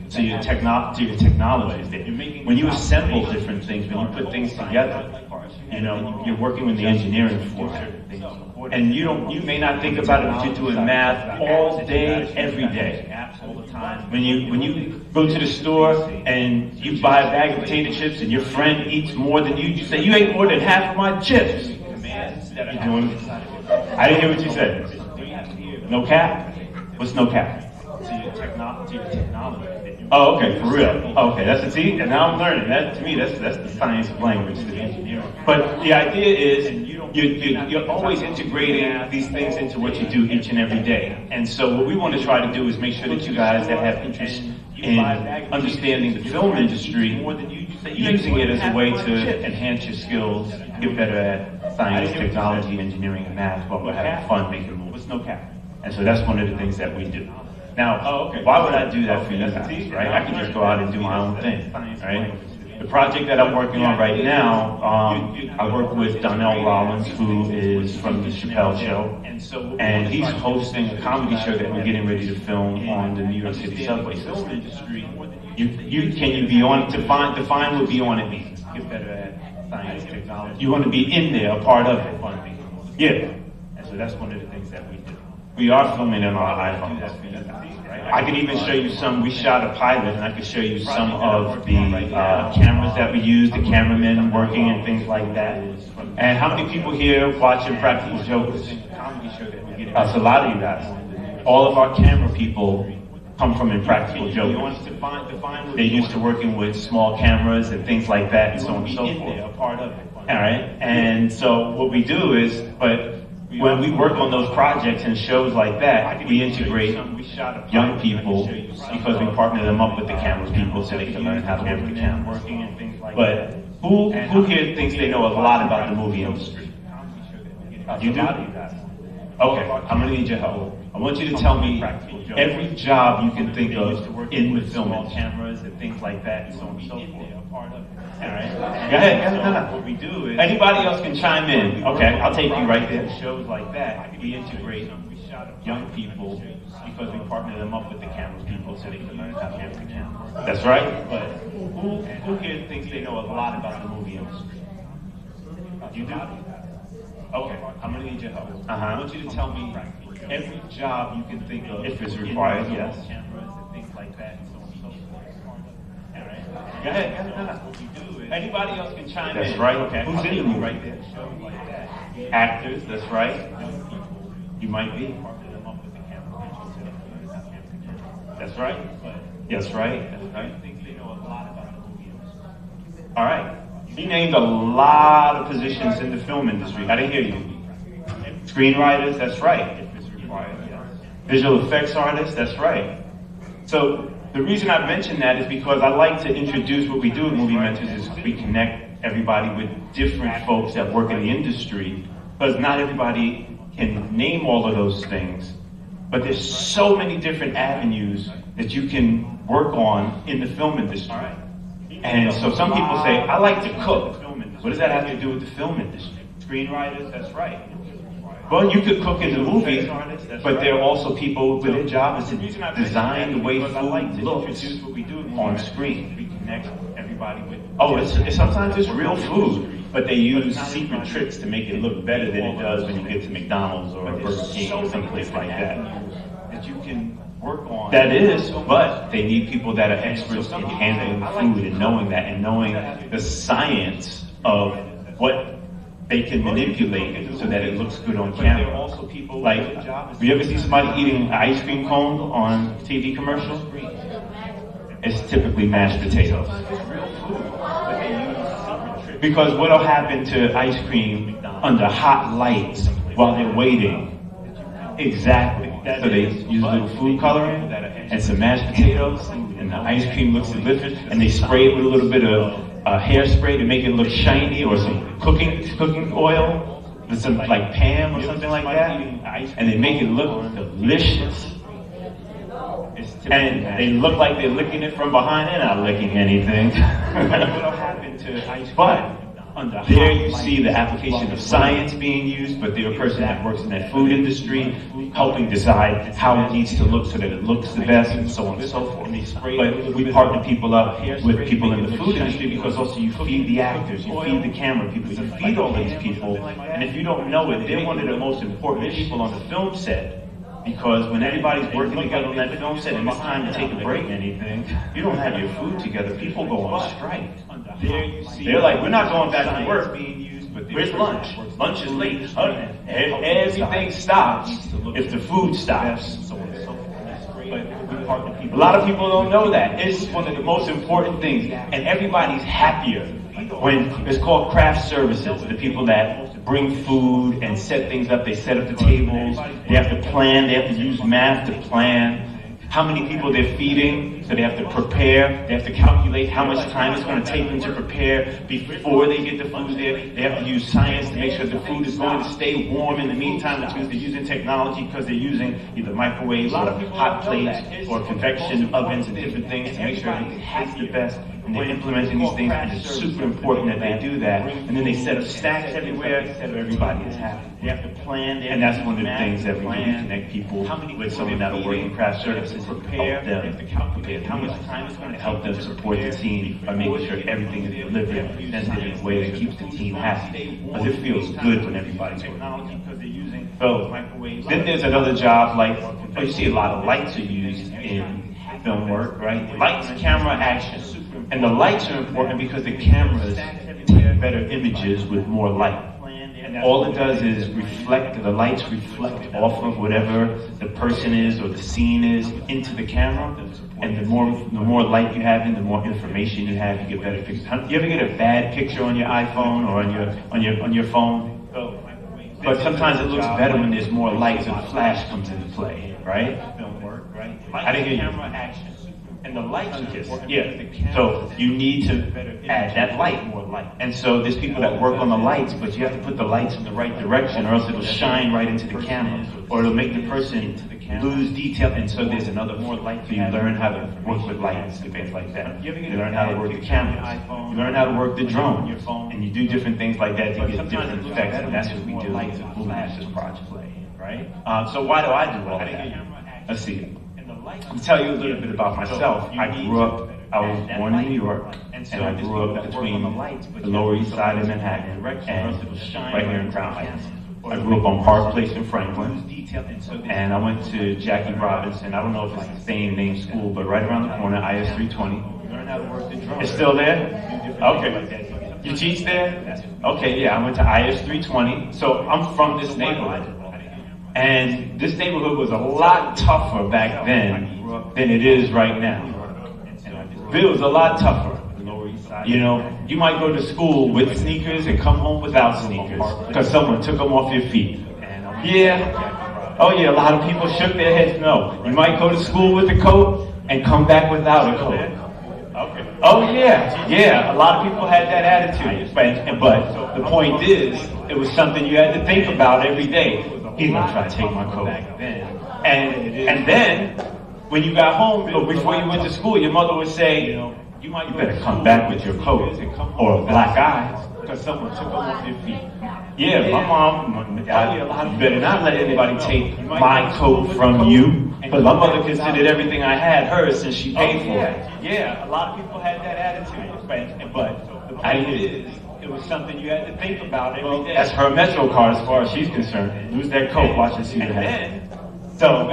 So your technology is there. When you assemble different things, when you put things together, you're working with the engineering for it. And you may not think about it, but you're doing math all day, every day. When you go to the store and you buy a bag of potato chips and your friend eats more than you say, you ate more than half of my chips. You're doing it. I didn't hear what you said. No cap? What's no cap? To your technology. Oh, okay, for real. Okay, that's the see, and now I'm learning. That to me, that's the science of language. But the idea is you're always integrating these things into what you do each and every day. And so what we want to try to do is make sure that you guys that have interest in understanding the film industry, using it as a way to enhance your skills, get better at science, technology, engineering, and math, while we're having fun making movies. No cap. And so that's one of the things that we do. Now, why would I do that for you guys, right? I could just go out and do my own thing, right? The project that I'm working on right now, I work with Donnell Rollins, who is from the Chappelle Show, and he's hosting a comedy show that we're getting ready to film on the New York City subway system. Can you be on, define what be on it means. Get better at science, technology. You want to be in there, a part of it. Yeah. And so that's one of the things that we do. We are filming on our iPhones. I could even show you some, we shot a pilot, and I could show you some of the cameras that we use, the cameramen working and things like that. And how many people here watching Practical Jokers? That's a lot of you guys. All of our camera people come from Impractical Jokers. They're used to working with small cameras and things like that, and so on and so forth. All right, and so what we do is, when we work on those projects and shows like that, we integrate young people because we partner them up with the camera people so they can learn how to work the cameras. But who here thinks they know a lot about the movie industry? You do? Okay, I'm gonna need your help. I want you to tell me every job you can think of in the film industry. Cameras and things like that, and so on and so forth. All right. Go ahead. What we do is anybody else can chime in. Okay, I'll take you right there. Shows like that, we integrate young people because we partner them up with the camera people so they can learn how to work the camera. That's right. But who here thinks they know a lot about the movie industry? You do? Okay, I'm gonna need your help. I want you to tell me every job you can think of, if it's required. Yes. Cameras and things like that, and so on and so forth. All right. Go ahead. Anybody else can chime in. That's right. Okay. Who's in the movie? Right there. Shows like that. Actors. That's right. You might be. That's right. That's right. That's right. All right. He named a lot of positions in the film industry. I didn't hear you. Screenwriters. That's right. Visual effects artists. That's right. So the reason I mention that is because I like to introduce what we do at Movie Mentors is we connect everybody with different folks that work in the industry, because not everybody can name all of those things, but there's so many different avenues that you can work on in the film industry. And so some people say, I like to cook. What does that have to do with the film industry? Screenwriters, that's right. Well, you could cook in the movie, but there are also people with their job is to design the way food looks on screen. Sometimes it's real food, but they use secret tricks to make it look better than it does when you get to McDonald's or Burger King or someplace like that. That you can work on. That is, but they need people that are experts in handling food and knowing that and knowing the science of what they can manipulate so that it looks good on camera. Like, you ever see somebody eating an ice cream cone on TV commercial? It's typically mashed potatoes. Because what'll happen to ice cream under hot lights while they're waiting? Exactly. So they use a little food coloring and some mashed potatoes, and the ice cream looks delicious, and they spray it with a little bit of hairspray to make it look shiny, or some cooking oil with some like Pam or something like that, and they make it look delicious. And they look like they're licking it from behind. They're not licking anything. But there you see the application of science being used, but they're a person that works in that food industry, helping decide how it needs to look so that it looks the best, and so on and so forth. But we partner people up with people in the food industry because also you feed the actors, you feed the camera people, you feed all these people, and if you don't know it, they're one of the most important people on the film set. Because when everybody's working together on that film set and it's time to take a break and anything, you don't have your food together, people go on strike. They're like, we're not going back to work. Where's lunch? Lunch is late. Everything stops if the food stops. A lot of people don't know that. It's one of the most important things. And everybody's happier when it's called craft services. The people that bring food and set things up, they set up the tables, they have to plan, they have to use math to plan how many people they're feeding, so they have to prepare, they have to calculate how much time it's going to take them to prepare before they get the food there. They have to use science to make sure the food is going to stay warm in the meantime, which means they're using technology because they're using either microwaves or hot plates or convection ovens and different things to make sure everything tastes the best. And they're implementing these things, and it's super important that they do that. And then they set up stacks everywhere, so everybody is happy. They have to plan, and that's one of the things that we do, connect people with someone that'll work in craft services, help them prepare how much time it's going to help them support the team by making sure everything is delivered and presented in a way that keeps the team happy. Because it feels good when everybody's working. So then there's another job like, you see a lot of lights are used in film work, right? Lights, camera, action. And the lights are important because the cameras take better images with more light. All it does is reflect, the lights reflect off of whatever the person is or the scene is into the camera. And the more light you have and the more information you have, you get better pictures. You ever get a bad picture on your iPhone or on your phone? But sometimes it looks better when there's more light, so the flash comes into play, right? I didn't hear you. And the lights are just, so you need to add that light, more light. And so there's people that work on the lights, but you have to put the lights in the right direction or else it'll shine right into the camera. Or it'll make the person lose detail. And so there's another more light. So you learn how to work with lights and things like that. You learn how to work the cameras. You learn how to work the drone. And you do different things like that to get different effects. And that's what we do with this project. Right? So why do I do all that? Let's see. I'll tell you a little bit about myself. I was born in New York, and I grew up between the Lower East Side of Manhattan and right here in Crown Heights. I grew up on Park Place in Franklin, and I went to Jackie Robinson. I don't know if it's the same name school, but right around the corner, IS 320. It's still there? Okay. You teach there? Okay, yeah, I went to IS 320. So I'm from this neighborhood. And this neighborhood was a lot tougher back then than it is right now. It was a lot tougher. You know, you might go to school with sneakers and come home without sneakers because someone took them off your feet. Yeah. Oh yeah, a lot of people shook their heads no. You might go to school with a coat and come back without a coat. Oh yeah, a lot of people had that attitude. But the point is, it was something you had to think about every day. He's gonna try to take my coat. And then, when you got home, or before you went to school, your mother would say, you better come back with your coat, or a black eye, because someone took them off your feet. Yeah, my mom, you better not let anybody take my coat from you, but my mother considered everything I had hers since she paid for it. Yeah, a lot of people had that attitude, but the point is, it was something you had to think about every day. That's her Metro card as far as she's concerned. Lose that coat, watch and see what happens. So,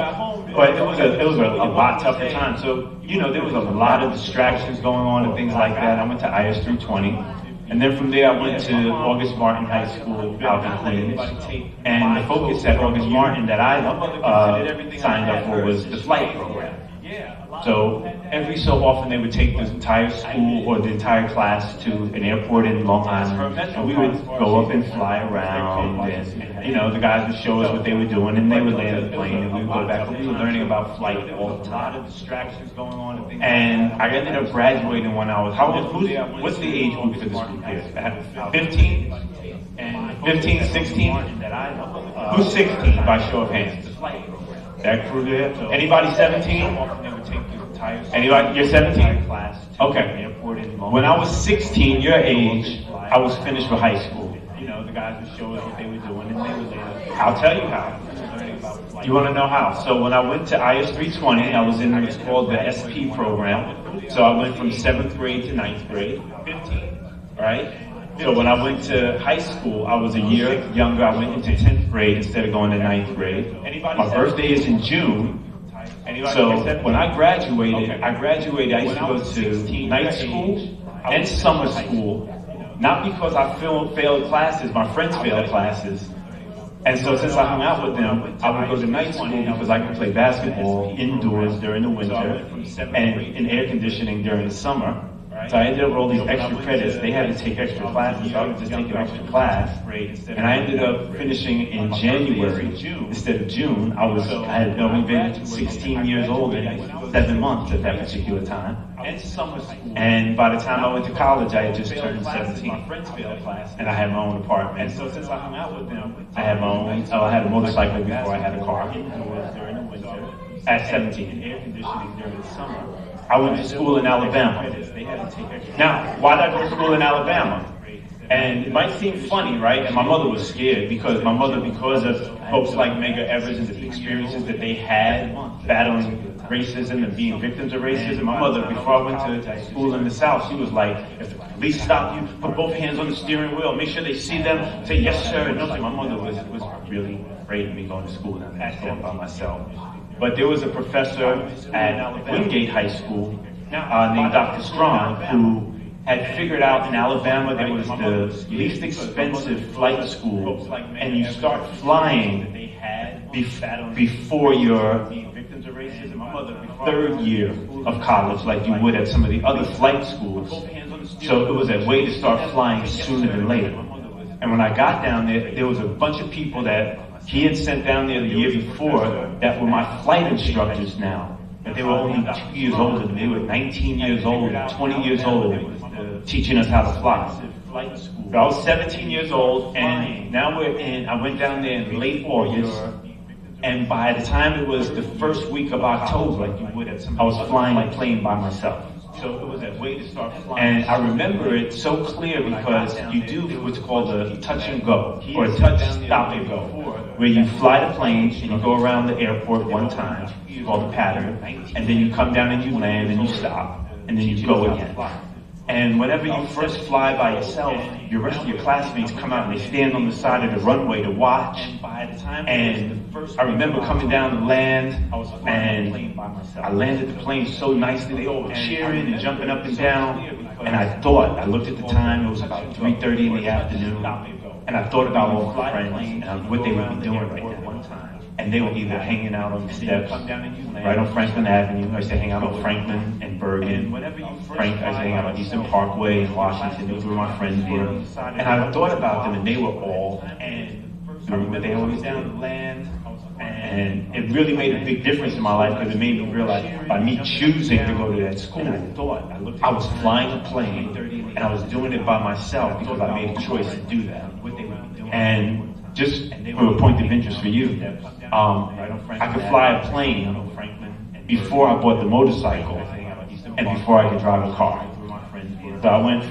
but it was a lot tougher time. So, there was a lot of distractions going on and things like that. I went to IS 320. And then from there I went to August Martin High School out in Queens. And the focus at August Martin that I signed up for was the flight program. So every so often they would take the entire school or the entire class to an airport in Long Island, and we would go up and fly around, and the guys would show us what they were doing, and they would land the plane, and we would go back. But we were learning about flight all the time. A lot of distractions going on, and I ended up graduating when I was. What's the age group for this group here? 15, 15, 16. Who's 16 by show of hands? That crew there? Anybody 17? Anybody? You're 17? Okay. When I was 16, your age, I was finished with high school. The guys would show us what they were doing, and they would later. I'll tell you how. You want to know how? So when I went to IS 320, I was in what's called the SP program. So I went from 7th grade to 9th grade. 15, right? So when I went to high school, I was a year younger. I went into 10th grade instead of going to 9th grade. My birthday is in June. So when I graduated, I used to go to night school and summer school, not because I failed classes, my friends failed classes, And so since I hung out with them, I would go to night school because I could play basketball indoors during the winter and in air conditioning during the summer. So I ended up with all these extra credits. They had to take extra classes, so I would just take an extra class. And I ended up finishing in January instead of June. I had only been 16 years old in 7 months at that particular time. And by the time I went to college, I had just turned 17. And I had my own apartment. And so since I hung out with them, I had I had a motorcycle before I had a car. At 17. Air conditioning during the summer. I went to school in Alabama. Now, why did I go to school in Alabama? And it might seem funny, right? And my mother was scared because of folks like Medgar Evers and the experiences that they had battling racism and being victims of racism. My mother, before I went to school in the South, she was like, if the police stop you, put both hands on the steering wheel, make sure they see them, say yes sir, and nothing. My mother was really afraid of me going to school and I by myself. But there was a professor at Wingate High School named Dr. Strong who had figured out in Alabama there was the least expensive flight school, and you start flying before your third year of college like you would at some of the other flight schools. So it was a way to start flying sooner than later. And when I got down there was a bunch of people that he had sent down there the year before that were my flight instructors now. But they were only 2 years older than me. They were 19 years old, 20 years old, teaching us how to fly. So I was 17 years old, and now I went down there in late August, and by the time it was the first week of October, I was flying a plane by myself. So it was a way to start flying. And I remember it so clear because you do what's called a touch and go, or a touch, stop and go, where you fly the plane and you go around the airport one time, called a pattern, and then you come down and you land and you stop, and then you go again. And whenever you first fly by yourself, the rest of your classmates come out and they stand on the side of the runway to watch. And I remember coming down to land, and I landed the plane so nicely. They all were cheering and jumping up and down. And I looked at the time, it was about 3:30 in the afternoon. And I thought about all my friends and what they would be doing right now. And they were either hanging out on the steps right on Franklin Avenue. I used to hang out on Franklin and Bergen. I used to hang out on Eastern Parkway in Washington. Those were my friends were. And I thought about them, and they were all doing what they always down to land. And it really made a big difference in my life because it made me realize by me choosing to go to that school, I was flying a plane and I was doing it by myself because I made a choice to do that. And just for a point of interest for you, I could fly a plane before I bought the motorcycle and before I could drive a car. So I learned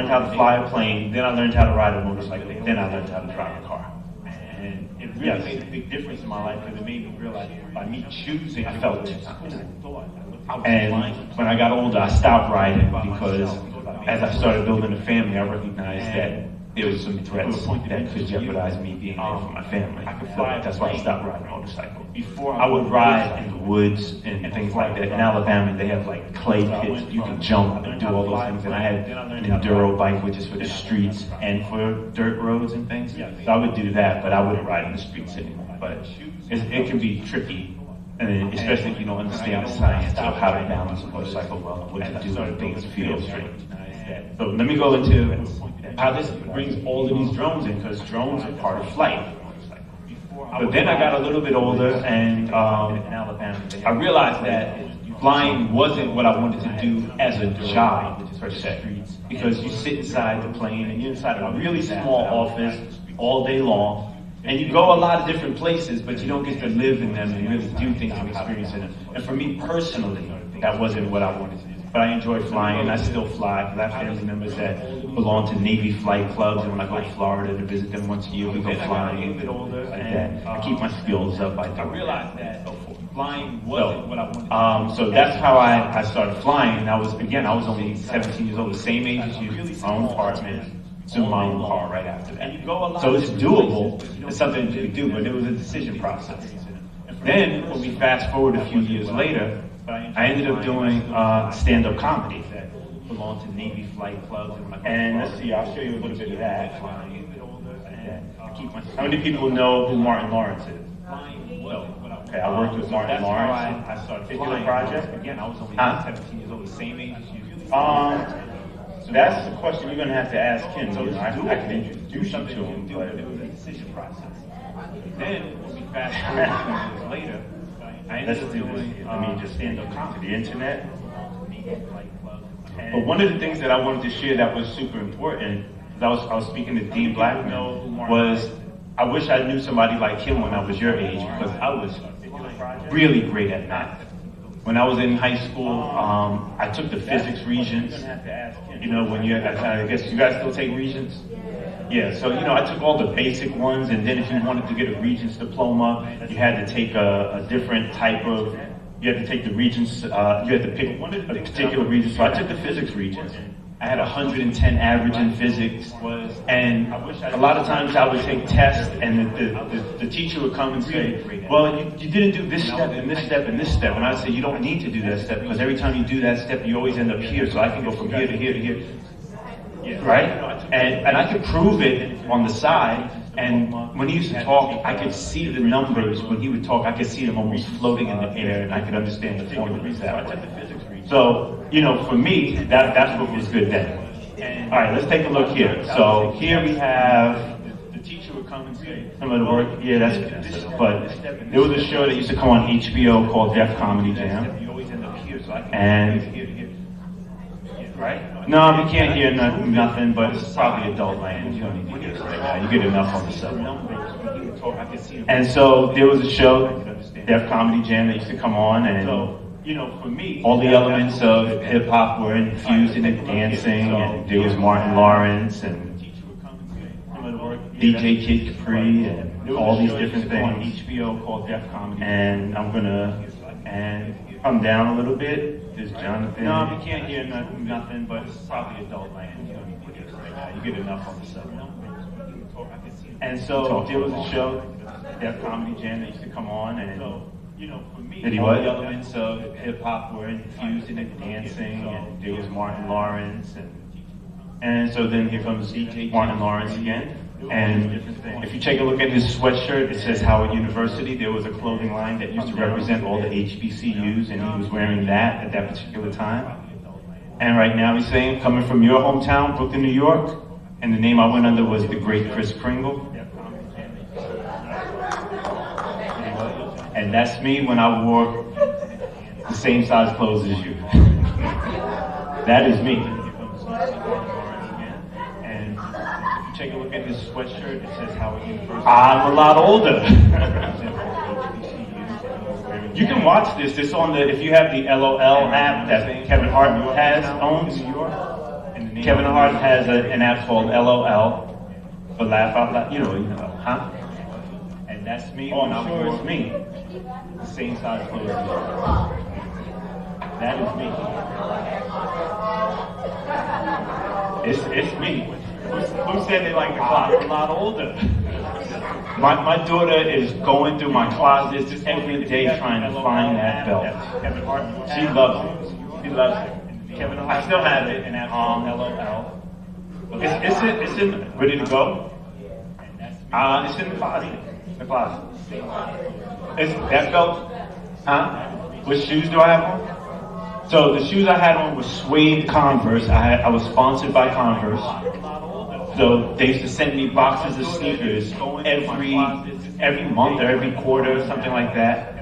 how to fly a plane, then I learned how to ride a motorcycle, then I learned how to drive a car. And it really made a big difference in my life because it made me realize by me choosing, I felt it. And when I got older, I stopped riding because as I started building a family, I recognized that there was some threats that could jeopardize me being there for my family. That's why I stopped riding a motorcycle. I would ride in the woods and things like that. In Alabama, they have like clay pits. You can jump and do all those things. And I had an enduro bike, which is for the streets and for dirt roads and things. So I would do that, but I wouldn't ride in the streets anymore. But it can be tricky. And especially if you don't understand the science of how to balance a motorcycle well and what to do when things feel strange. So let me go into how this brings all of these drones in, because drones are part of flight. But then I got a little bit older, and I realized that flying wasn't what I wanted to do as a job, per se. Because you sit inside the plane, and you're inside a really small office all day long, and you go a lot of different places, but you don't get to live in them and really do things and experience in them. And for me personally, that wasn't what I wanted to do. But I enjoy flying, and I still fly, because I have family members that belong to Navy flight clubs, and when I go to Florida to visit them once a year, we go flying, like that. I keep my skills up, I realized that flying wasn't what I wanted to do. So that's how I started flying, and I was only 17 years old, the same age as you, my own apartment, to my own car right after that. So it's doable, it's something you could do, but it was a decision process. Then, when we fast forward a few years later, I ended up doing stand-up comedy. Belonged to Navy flight clubs. And let's see, I'll show you a little bit of that. I How many people know who Martin Lawrence is? Okay, I worked with Martin Lawrence. I started a particular project. Again, I was only Huh? 17 years old, the same age as you. That's the question you're gonna have to ask him. You know, I can introduce you to him, but There was a decision process. Then, when we fast forward 2 years later, I let's ended up do doing, this. Let me just stand up to the internet. And But one of the things that I wanted to share that was super important, because I was speaking to Dean Blackman, was I wish I knew somebody like him when I was your age, because I was really great at math. When I was in high school, I took the physics regents. You know, when I guess you guys still take regents? Yeah, so you know, I took all the basic ones, and then if you wanted to get a regents diploma, you had to take a different type of, you had to take the regents, you had to pick a particular regent. So I took the physics regents. I had 110 average in physics, and a lot of times I would take tests, and the teacher would come and say, well, you didn't do this step, and this step, and this step. And I'd say, you don't need to do that step, because every time you do that step, you always end up here, so I can go from here to here to here. Right? And I could prove it on the side. And when he used to talk, I could see the numbers. When he would talk, I could see them almost floating in the air, and I could understand the formulas that way. So, you know, for me, that's what was good then. All right, let's take a look here. So here we have the teacher would come and say some of the work. Yeah, that's good. But there was a show that used to come on HBO called Def Comedy Jam. And right? No, you can't hear nothing, but it's probably adult language. You don't need to hear it right now. You get enough on the subway. And so there was a show, Def Comedy Jam, that used to come on, and you know, for me, all the elements of hip hop were infused in it, dancing, and there was Martin Lawrence and DJ Kid Capri and all these different things. On HBO called Def Comedy. And I'm gonna come down a little bit. There's Jonathan. No, you can't hear nothing, but it's probably adult language. You don't need to hear it right now. You get enough on the subway. And so there was a show, Def Comedy Jam, that used to come on, and you know, for me, all the elements of hip hop were infused in it, dancing, and there was Martin Lawrence, and so then here comes Martin Lawrence again. And if you take a look at his sweatshirt, it says Howard University. There was a clothing line that used to represent all the HBCUs, and he was wearing that at that particular time. And right now he's saying, coming from your hometown, Brooklyn, New York, and the name I went under was the great Kris Kringle. And that's me when I wore the same size clothes as you. That is me. And if you take a look at his sweatshirt, it says Howard University. I'm a lot older. You can watch this. It's on the, if you have the LOL app that Kevin Hart owns. Kevin Hart has an app called LOL, for Laugh Out Loud. You know, huh? And that's me. Oh, I'm sure it's me. The same size clothes as you. That is me. It's me. Who said they like the clock? I'm a lot older. My daughter is going through my closets every day trying to find that belt. She loves it. She loves it. I still have it. LOL. It's in ready to go. It's in the closet. The closet. It's that belt. Huh? What shoes do I have on? So the shoes I had on were suede Converse. I was sponsored by Converse. So they used to send me boxes of sneakers every month or every quarter, something like that.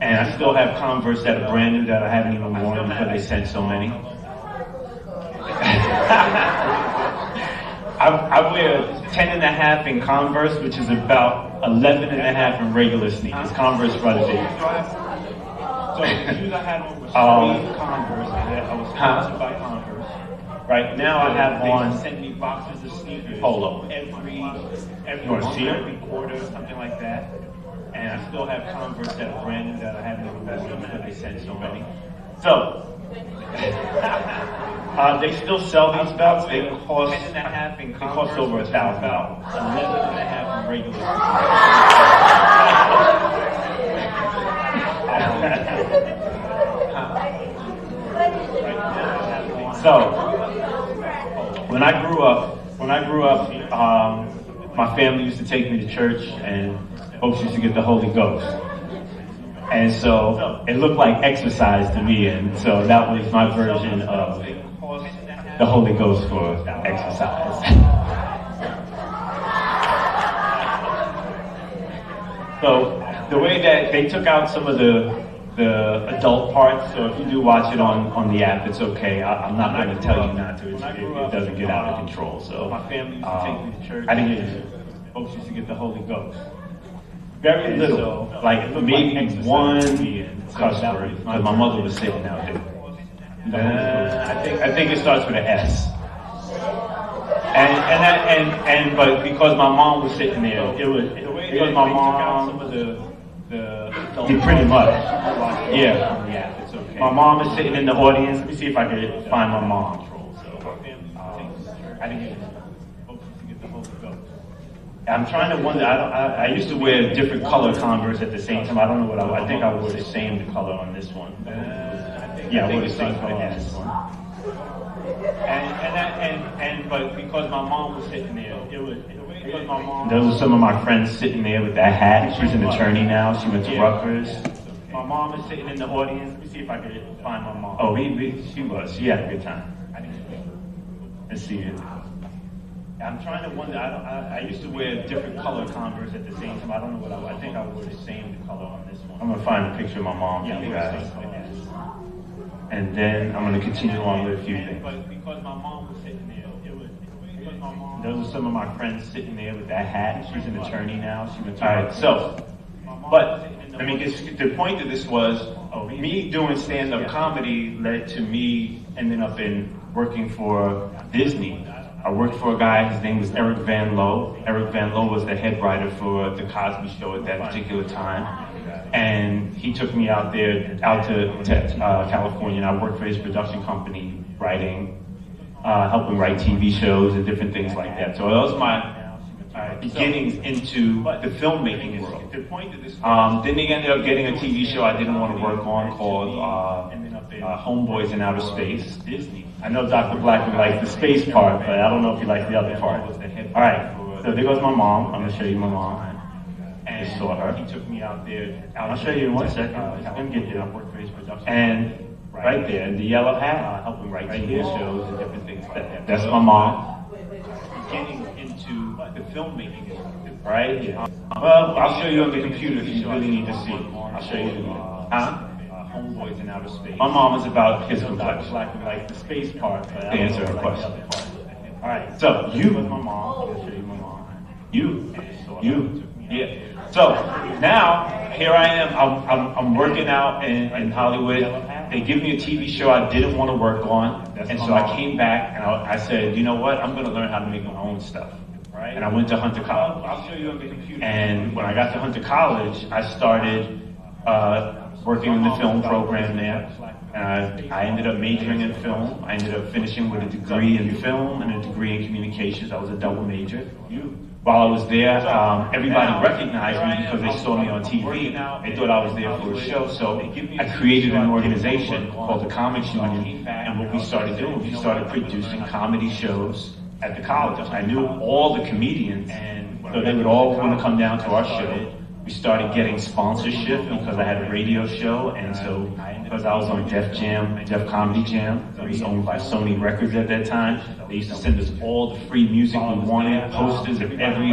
And I still have Converse that are brand new that I haven't even worn because they sent so many. I wear 10.5 in Converse, which is about 11.5 in regular sneakers. Converse Brothers. So the shoes I had on were suede Converse. I was sponsored by Converse. Right now I have on, send me boxes of sneakers Polo. Every month, every quarter, something like that. And I still have Converse that are brand new that I haven't even worn because they sent so many. So they still sell these belts. They cost over $1,000. 11.5 in regular. So when I grew up, my family used to take me to church, and folks used to get the Holy Ghost. And so it looked like exercise to me, and so that was my version of the Holy Ghost for exercise. So the way that they took out some of the adult parts, so if you do watch it on the app, it's okay. I'm not going to tell you not to. It doesn't get out of control. So My family used to take me to church. I didn't folks used to get the Holy Ghost. Very little, like maybe one cuss word, because my mother was sitting out there. I think it starts with an S. But because my mom was sitting there, it was because my mom did pretty much. Yeah. My mom is sitting in the audience. Let me see if I can find my mom. I didn't get folks used to get the Holy Ghost. I'm trying to wonder. I used to wear different color Converse at the same time. I don't know what I think I wore the same color on this one. Yeah, I wore the same color on this one. But because my mom was sitting there, it was because my mom. Those are some of my friends sitting there with that hat. She's an attorney now. She went to Rutgers. My mom is sitting in the audience. Let me see if I can find my mom. Oh, she was. She had a good time. Let's see it. I'm trying to wonder. I used to wear different color Converse at the same time. I don't know what I think I wore the same color on this one. I'm gonna find a picture of my mom for you guys, and then I'm gonna continue on with a few things. But because my mom was sitting there, it was because my mom. Those are some of my friends sitting there with that hat. She's an attorney now. She went to. All right, so, but I mean, the point of this was me doing stand-up comedy led to me ending up in working for Disney. I worked for a guy, his name was Eric Van Lowe. Eric Van Lowe was the head writer for The Cosby Show at that particular time. And he took me out to California, and I worked for his production company, writing, helping write TV shows and different things like that. So that was my beginnings into the filmmaking world. Then they ended up getting a TV show I didn't want to work on called Homeboys in Outer Space. I know Dr. Black would like the space part, but I don't know if he likes the other part. Alright, so there goes my mom. I'm going to show you my mom. I just saw her. He took me out there. I'll show you in 1 second. I'm going to get there. And right there, in the yellow hat, helping write TV shows and different things like that. That's my mom. Getting into the filmmaking, right? Well, I'll show you on the computer if you really need to see. I'll show you. Homeboys in Outer Space. My mom is about his complexion. Like the space part, to answer her question. Alright, so you was my mom. I'm gonna show you my mom. You. Yeah. So now here I am. I'm working out in Hollywood. They give me a TV show I didn't want to work on, and so I came back and I said, you know what? I'm gonna learn how to make my own stuff. And I went to Hunter College. I'll show you on the computer. And when I got to Hunter College, I started working in the film program there. I ended up majoring in film. I ended up finishing with a degree in film and a degree in communications. I was a double major. While I was there, everybody recognized me because they saw me on TV. They thought I was there for a show. So I created an organization called the Comics Union. And what we started doing, we started producing comedy shows at the college. I knew all the comedians, so they would all want to come down to our show. We started getting sponsorship because I had a radio show, and so because I was on Def Comedy Jam, it was owned by Sony Records at that time. They used to send us all the free music we wanted, posters of every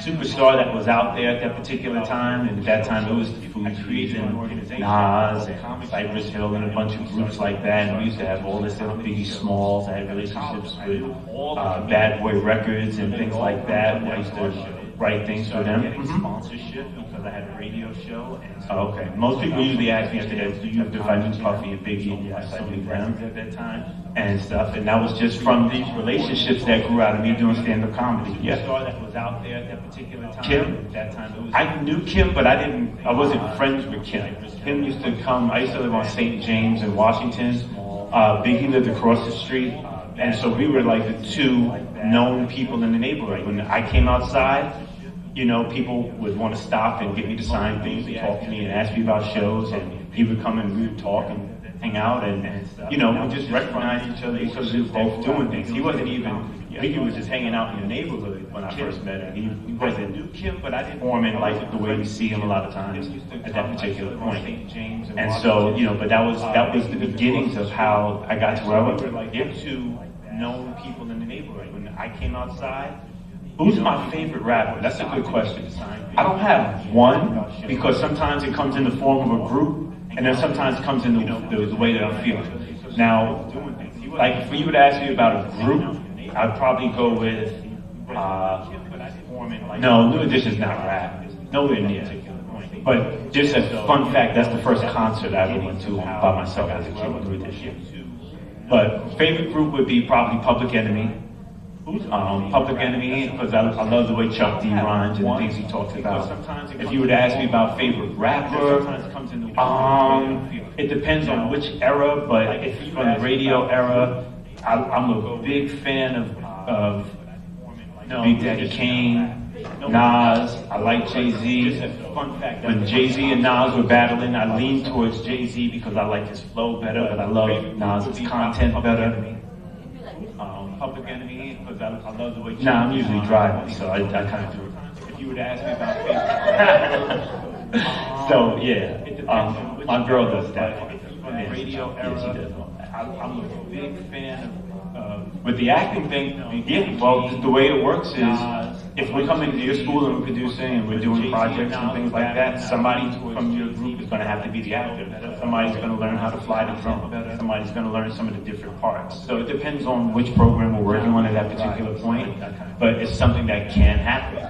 superstar that was out there at that particular time. And at that time, it was the Fugees and Nas and Cypress Hill and a bunch of groups like that. And we used to have all this stuff. Biggie Smalls. I had relationships with Bad Boy Records and things like that. I used to write things for them. Sponsorship because I had a radio show. Okay. Most people usually ask me if I knew Puffy and Biggie, and yes, I knew them at that time and stuff. And that was just from these relationships that grew out of me doing stand-up comedy. Yeah. That was out there at that particular time. Kim. That time I knew Kim, but I wasn't friends with Kim. Kim used to come. I used to live on St. James in Washington. Biggie lived across the street. And so we were like the two known people in the neighborhood. When I came outside, you know, people would want to stop and get me to sign things and talk to me and ask me about shows, and he would come and we would talk and hang out and you know, we just recognized each other because we were both doing things. He wasn't even Biggie was just hanging out in your neighborhood when I first met him. He wasn't knew Kim, but I didn't form in like the way we see him a lot of times at that particular point. And so, but that was the beginnings of how I got to where I was. Like, you have two known people in the neighborhood. When I came outside, who's my favorite rapper? That's a good question. I don't have one, because sometimes it comes in the form of a group, and then sometimes it comes in the way that I'm feeling. Now, like for you to ask me about a group, I'd probably go with, no, New Edition's not rap. Nowhere near. But just a fun fact, that's the first concert I ever went to by myself as a kid, New Edition. But favorite group would be probably Public Enemy. Public Enemy, because I love the way Chuck D rhymes and the things he talks about. If you were to ask me about favorite rapper, it depends on which era, but if from the radio era, I'm a big fan of Big Daddy Kane, Nas. I like Jay-Z. When Jay-Z and Nas were battling, I leaned towards Jay-Z because I like his flow better, but I love Nas's content better. Public Enemy, because I love the way. Nah, I'm usually driving, so I kind of do it. If you were to ask me about favorite, so yeah, my girl does that. Radio era, yeah, she does. I'm a big fan of. With the acting thing, yeah. Well, the way it works is, if we're coming to your school and we're producing and we're doing projects and things like that, somebody from your group is going to have to be the actor. Somebody's going to learn how to fly the drum. Somebody's going to learn some of the different parts. So it depends on which program we're working on at that particular point, but it's something that can happen.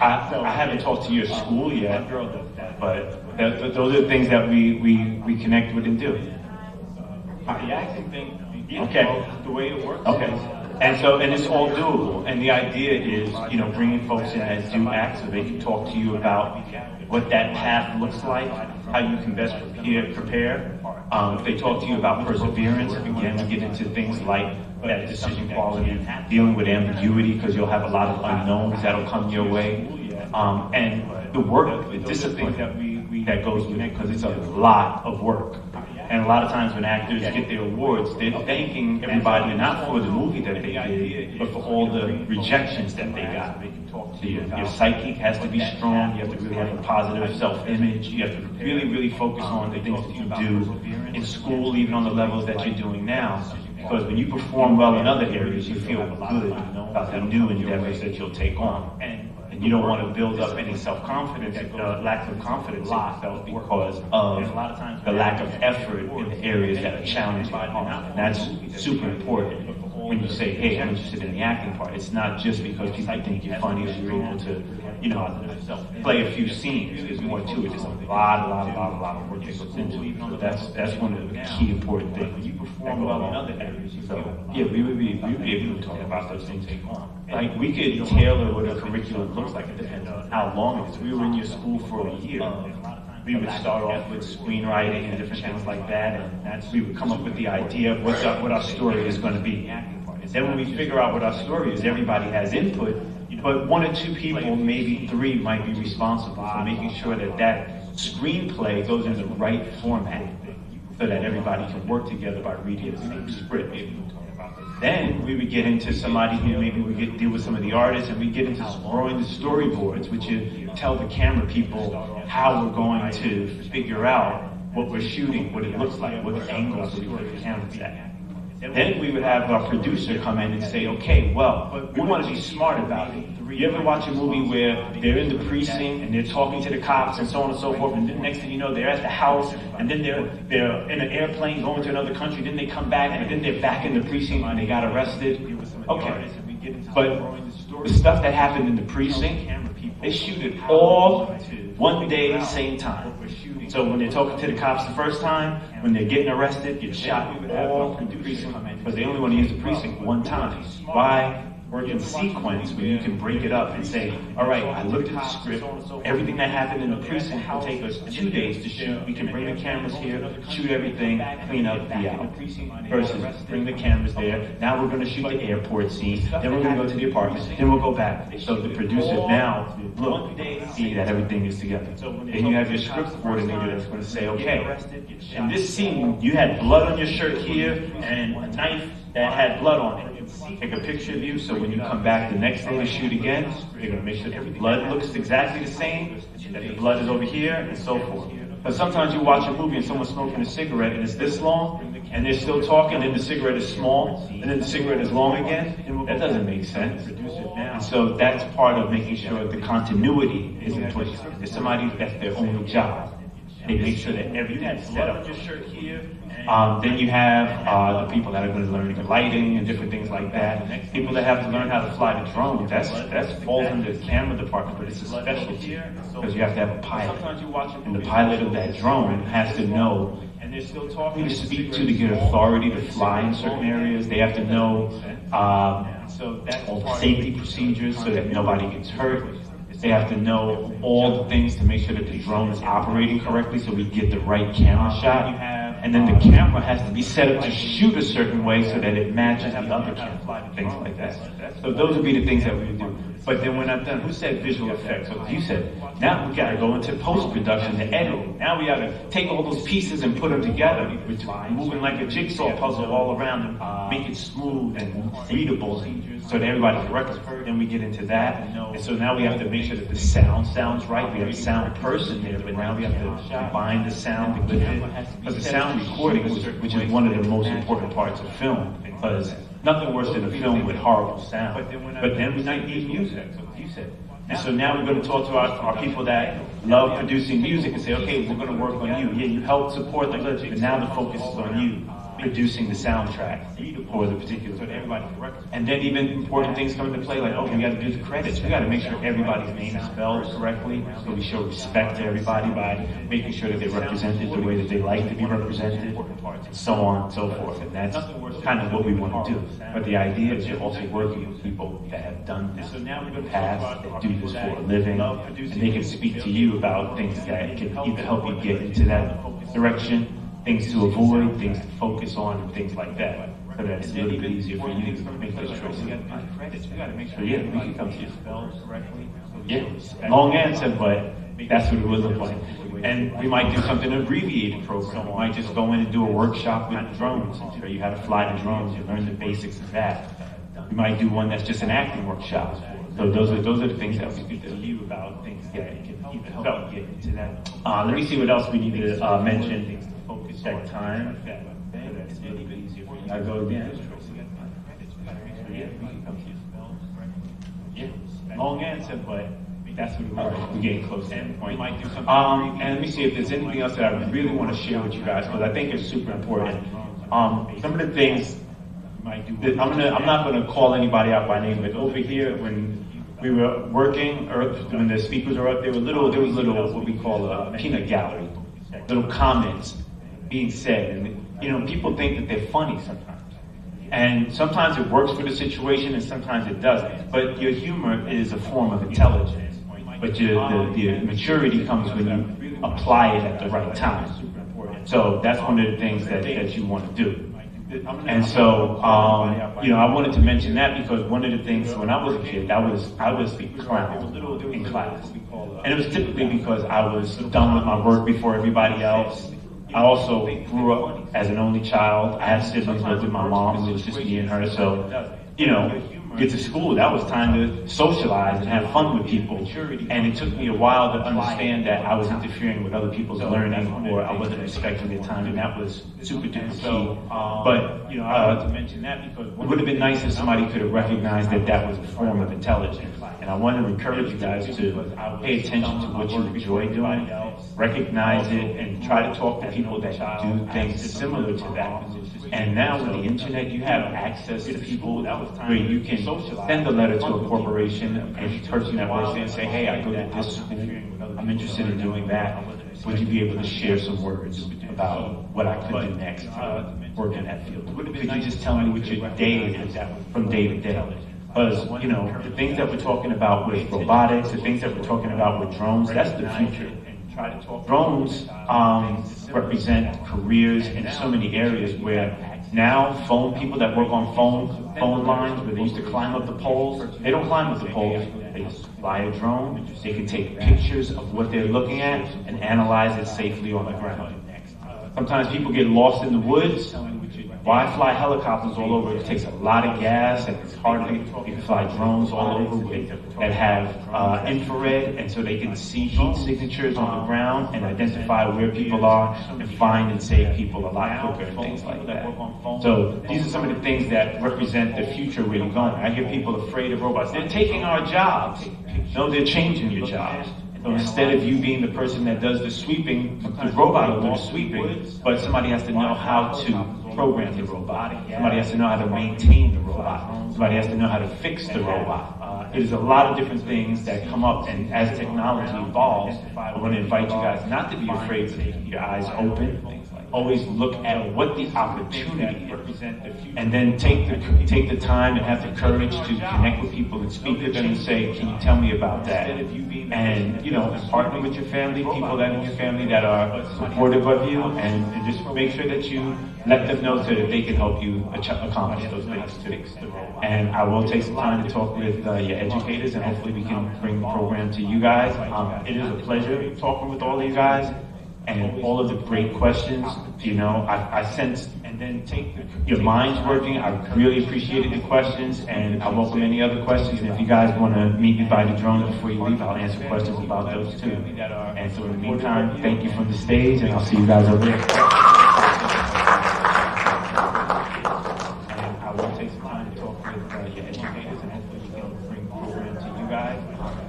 I haven't talked to your school yet, but those are things that we connect with and do. The acting thing, okay, the way it works. Okay. And it's all doable. And the idea is, bringing folks in that do act so they can talk to you about what that path looks like, how you can best prepare. If they talk to you about perseverance, again, we get into things like that decision quality, dealing with ambiguity, because you'll have a lot of unknowns that'll come your way. And the work, the discipline that goes with it, because it's a lot of work. And a lot of times when actors get their awards, they're thanking everybody not for the movie that they did, but for all the rejections that they got. So your psyche has to be strong. You have to really have a positive self-image. You have to really, really focus on the things that you do in school, even on the levels that you're doing now. Because when you perform well in other areas, you feel good about the new endeavors that you'll take on. And you don't want to build up any self-confidence, lack of confidence in yourself because of the lack of effort in the areas that are challenging. And that's super important when you say, hey, I'm interested in the acting part. It's not just because people think you're funny or you're able to, play a few scenes. There's more to it. There's a lot of work that goes into it. So that's one of the key important things. You perform well in other areas. So yeah, we would be able to talk about those things. Like we could tailor what a curriculum looks like. It depends on how long it is. We were in your school for a year. We would start off with screenwriting and different things like that, and we would come up with the idea of what our story is going to be. Then when we figure out what our story is, everybody has input, but one or two people, maybe three, might be responsible for making sure that screenplay goes in the right format so that everybody can work together by reading the same script. Then we would get into somebody who maybe we could deal with some of the artists, and we get into drawing the storyboards, which you tell the camera people how we're going to figure out what we're shooting, what it looks like, what angles we put the cameras at. Then we would have our producer come in and say, okay, well, we want to be smart about it. You ever watch a movie where they're in the precinct and they're talking to the cops and so on and so forth, and then next thing you know, they're at the house, and then they're in an airplane going to another country, then they come back, and then they're back in the precinct and they got arrested? Okay, but the stuff that happened in the precinct, they shoot it all one day, same time. So when they're talking to the cops the first time, when they're getting arrested, get shot all in the precinct, because they only want to use the precinct one time. Why work in sequence when you can break it up and say, all right, I looked at the script, everything that happened in the precinct will take us 2 days to shoot. We can bring the cameras here, shoot everything, clean up, be out. Versus bring the cameras there, now we're going to shoot the airport scene, then we're going to go to the apartment, then we'll go back. So the producer now, look, see that everything is together. Then you have your script coordinator that's going to say, okay, in this scene, you had blood on your shirt here and a knife that had blood on it. take a picture of you, so when you come back the next day to shoot again, they're gonna make sure that the blood looks exactly the same, that the blood is over here, and so forth. But sometimes you watch a movie and someone's smoking a cigarette and it's this long, and they're still talking, and the cigarette is small, and then the cigarette is long again. That doesn't make sense. And so that's part of making sure the continuity is in place. There's somebody that's their only job. They make sure that everything's set up. Then you have the people that are going to learn the lighting and different things like that. People that have to learn how to fly the drone. That falls under the camera department, but it's a specialty because you have to have a pilot. And the pilot of that drone has to know who to speak to get authority to fly in certain areas. They have to know all the safety procedures so that nobody gets hurt. They have to know all the things to make sure that the drone is operating correctly so we get the right camera shot. And then the camera has to be set up to shoot a certain way so that it matches the other camera, things like that. So those would be the things that we would do. But then when I'm done, who said visual effects? So you said, now we gotta go into post-production, the editing. Now we gotta take all those pieces and put them together, which moving like a jigsaw puzzle all around and make it smooth and readable so that everybody can record. Then we get into that. And so now we have to make sure that the sound sounds right. We have a sound person there, but now we have to combine the sound with it. Because the sound recording, which is one of the most important parts of film, because nothing worse than a film with horrible sound. But then we might need music. And so now we're going to talk to our people that love producing music and say, okay, we're going to work on you. Yeah, you help support the legend, but now the focus is on you producing the soundtrack for the particular film. And then even important things come into play, like, okay, we got to do the credits. We got to make sure everybody's name is spelled correctly, so we show respect to everybody by making sure that they're represented the way that they like to be represented, and so on and so forth. And that's kind of what we want to do. But the idea is you're also working with people that have done this in the past, that do this for a living, and they can speak to you about things that can either help you get into that direction, things to avoid, things to focus on, and things like that. So that it's a little bit easier for you to make those choices. So yeah, we can come to you. Yeah, long answer, but that's what it would look like. And we might do something abbreviated program. We might just go in and do a workshop with drones and show you how to fly the drones. You learn the basics of that. We might do one that's just an acting workshop. So those are the things that we speak to you about, things that can help get into that. Let me see what else we need to mention. Check time. I go again. Yeah, long answer, but that's what we're getting close to that point. And let me see if there's anything else that I really want to share with you guys, because I think it's super important. Some of the things that I'm not going to call anybody out by name, but over here when we were working, or when the speakers were up, there was little what we call a peanut gallery, little comments being said, and people think that they're funny sometimes. And sometimes it works for the situation, and sometimes it doesn't. But your humor is a form of intelligence. But the maturity comes when you apply it at the right time. So that's one of the things that you want to do. And so, I wanted to mention that because one of the things when I was a kid, I was the clown in class. And it was typically because I was done with my work before everybody else. I also grew up as an only child. I had siblings, lived with my mom, it was just me and her. So, get to school, that was time to socialize and have fun with people. And it took me a while to understand that I was interfering with other people's learning, or I wasn't respecting their time, and that was super duper key. But, I wanted to mention that because it would have been nice if somebody could have recognized that that was a form of intelligence. And I want to encourage you guys to pay attention to what you enjoy doing, recognize it, and try to talk to people that do things similar to that. And now with the internet, you have access to people where you can send a letter to a corporation, a person that works there, and say, hey, I go to this school, I'm interested in doing that. Would you be able to share some words about what I could do next to work in that field? Could you just tell me what your day is from day to day? Because, the things that we're talking about with robotics, the things that we're talking about with drones, that's the future. Drones represent careers in so many areas where now people that work on phone lines where they used to climb up the poles, they don't climb up the poles, they just fly a drone, they can take pictures of what they're looking at and analyze it safely on the ground. Sometimes people get lost in the woods, Why fly helicopters all over? It takes a lot of gas and it's hardly, you can fly drones all over that have infrared, and so they can see heat signatures on the ground and identify where people are and find and save people a lot quicker and things like that. So these are some of the things that represent the future where you're going. I hear people afraid of robots. They're taking our jobs. No, they're changing your jobs. So instead of you being the person that does the sweeping, the robot will do the sweeping, but somebody has to know how to program the robot. Somebody has to know how to maintain the robot. Somebody has to know how to fix the robot. There's a lot of different things that come up, and as technology evolves, I want to invite you guys not to be afraid to keep your eyes open. Always look at what the opportunity is, and then take the time and have the courage to connect with people and speak with them and say, can you tell me about that? And, you know, partner with your family, people that in your family that are supportive of you, and just make sure that you let them know so that they can help you accomplish those things too. And I will take some time to talk with your educators, and hopefully we can bring the program to you guys. It is a pleasure talking with all of you guys. And all of the great questions, you know, I sense, and then take your minds working. I really appreciated the questions, and I welcome any other questions. And if you guys want to meet me by the drone before you leave, I'll answer questions about those too. And so in the meantime, thank you from the stage, and I'll see you guys over there. And I will take some time to talk with your educators, and hopefully we can bring the program to you guys.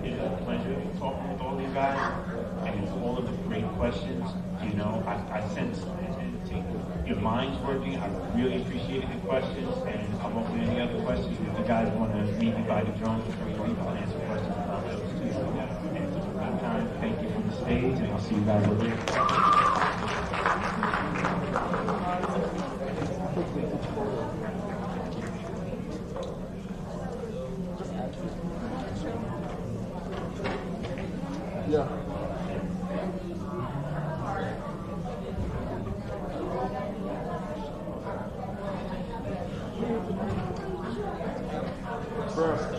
It is a pleasure talking with all of you guys. And all of the great questions, you know, I sense your minds working. I really appreciated the questions, and I welcome any other questions. If you guys want to meet me by the drone before you leave, I'll answer questions about those too. And in the meantime, thank you from the stage, and I'll see you guys over there. Yeah. First.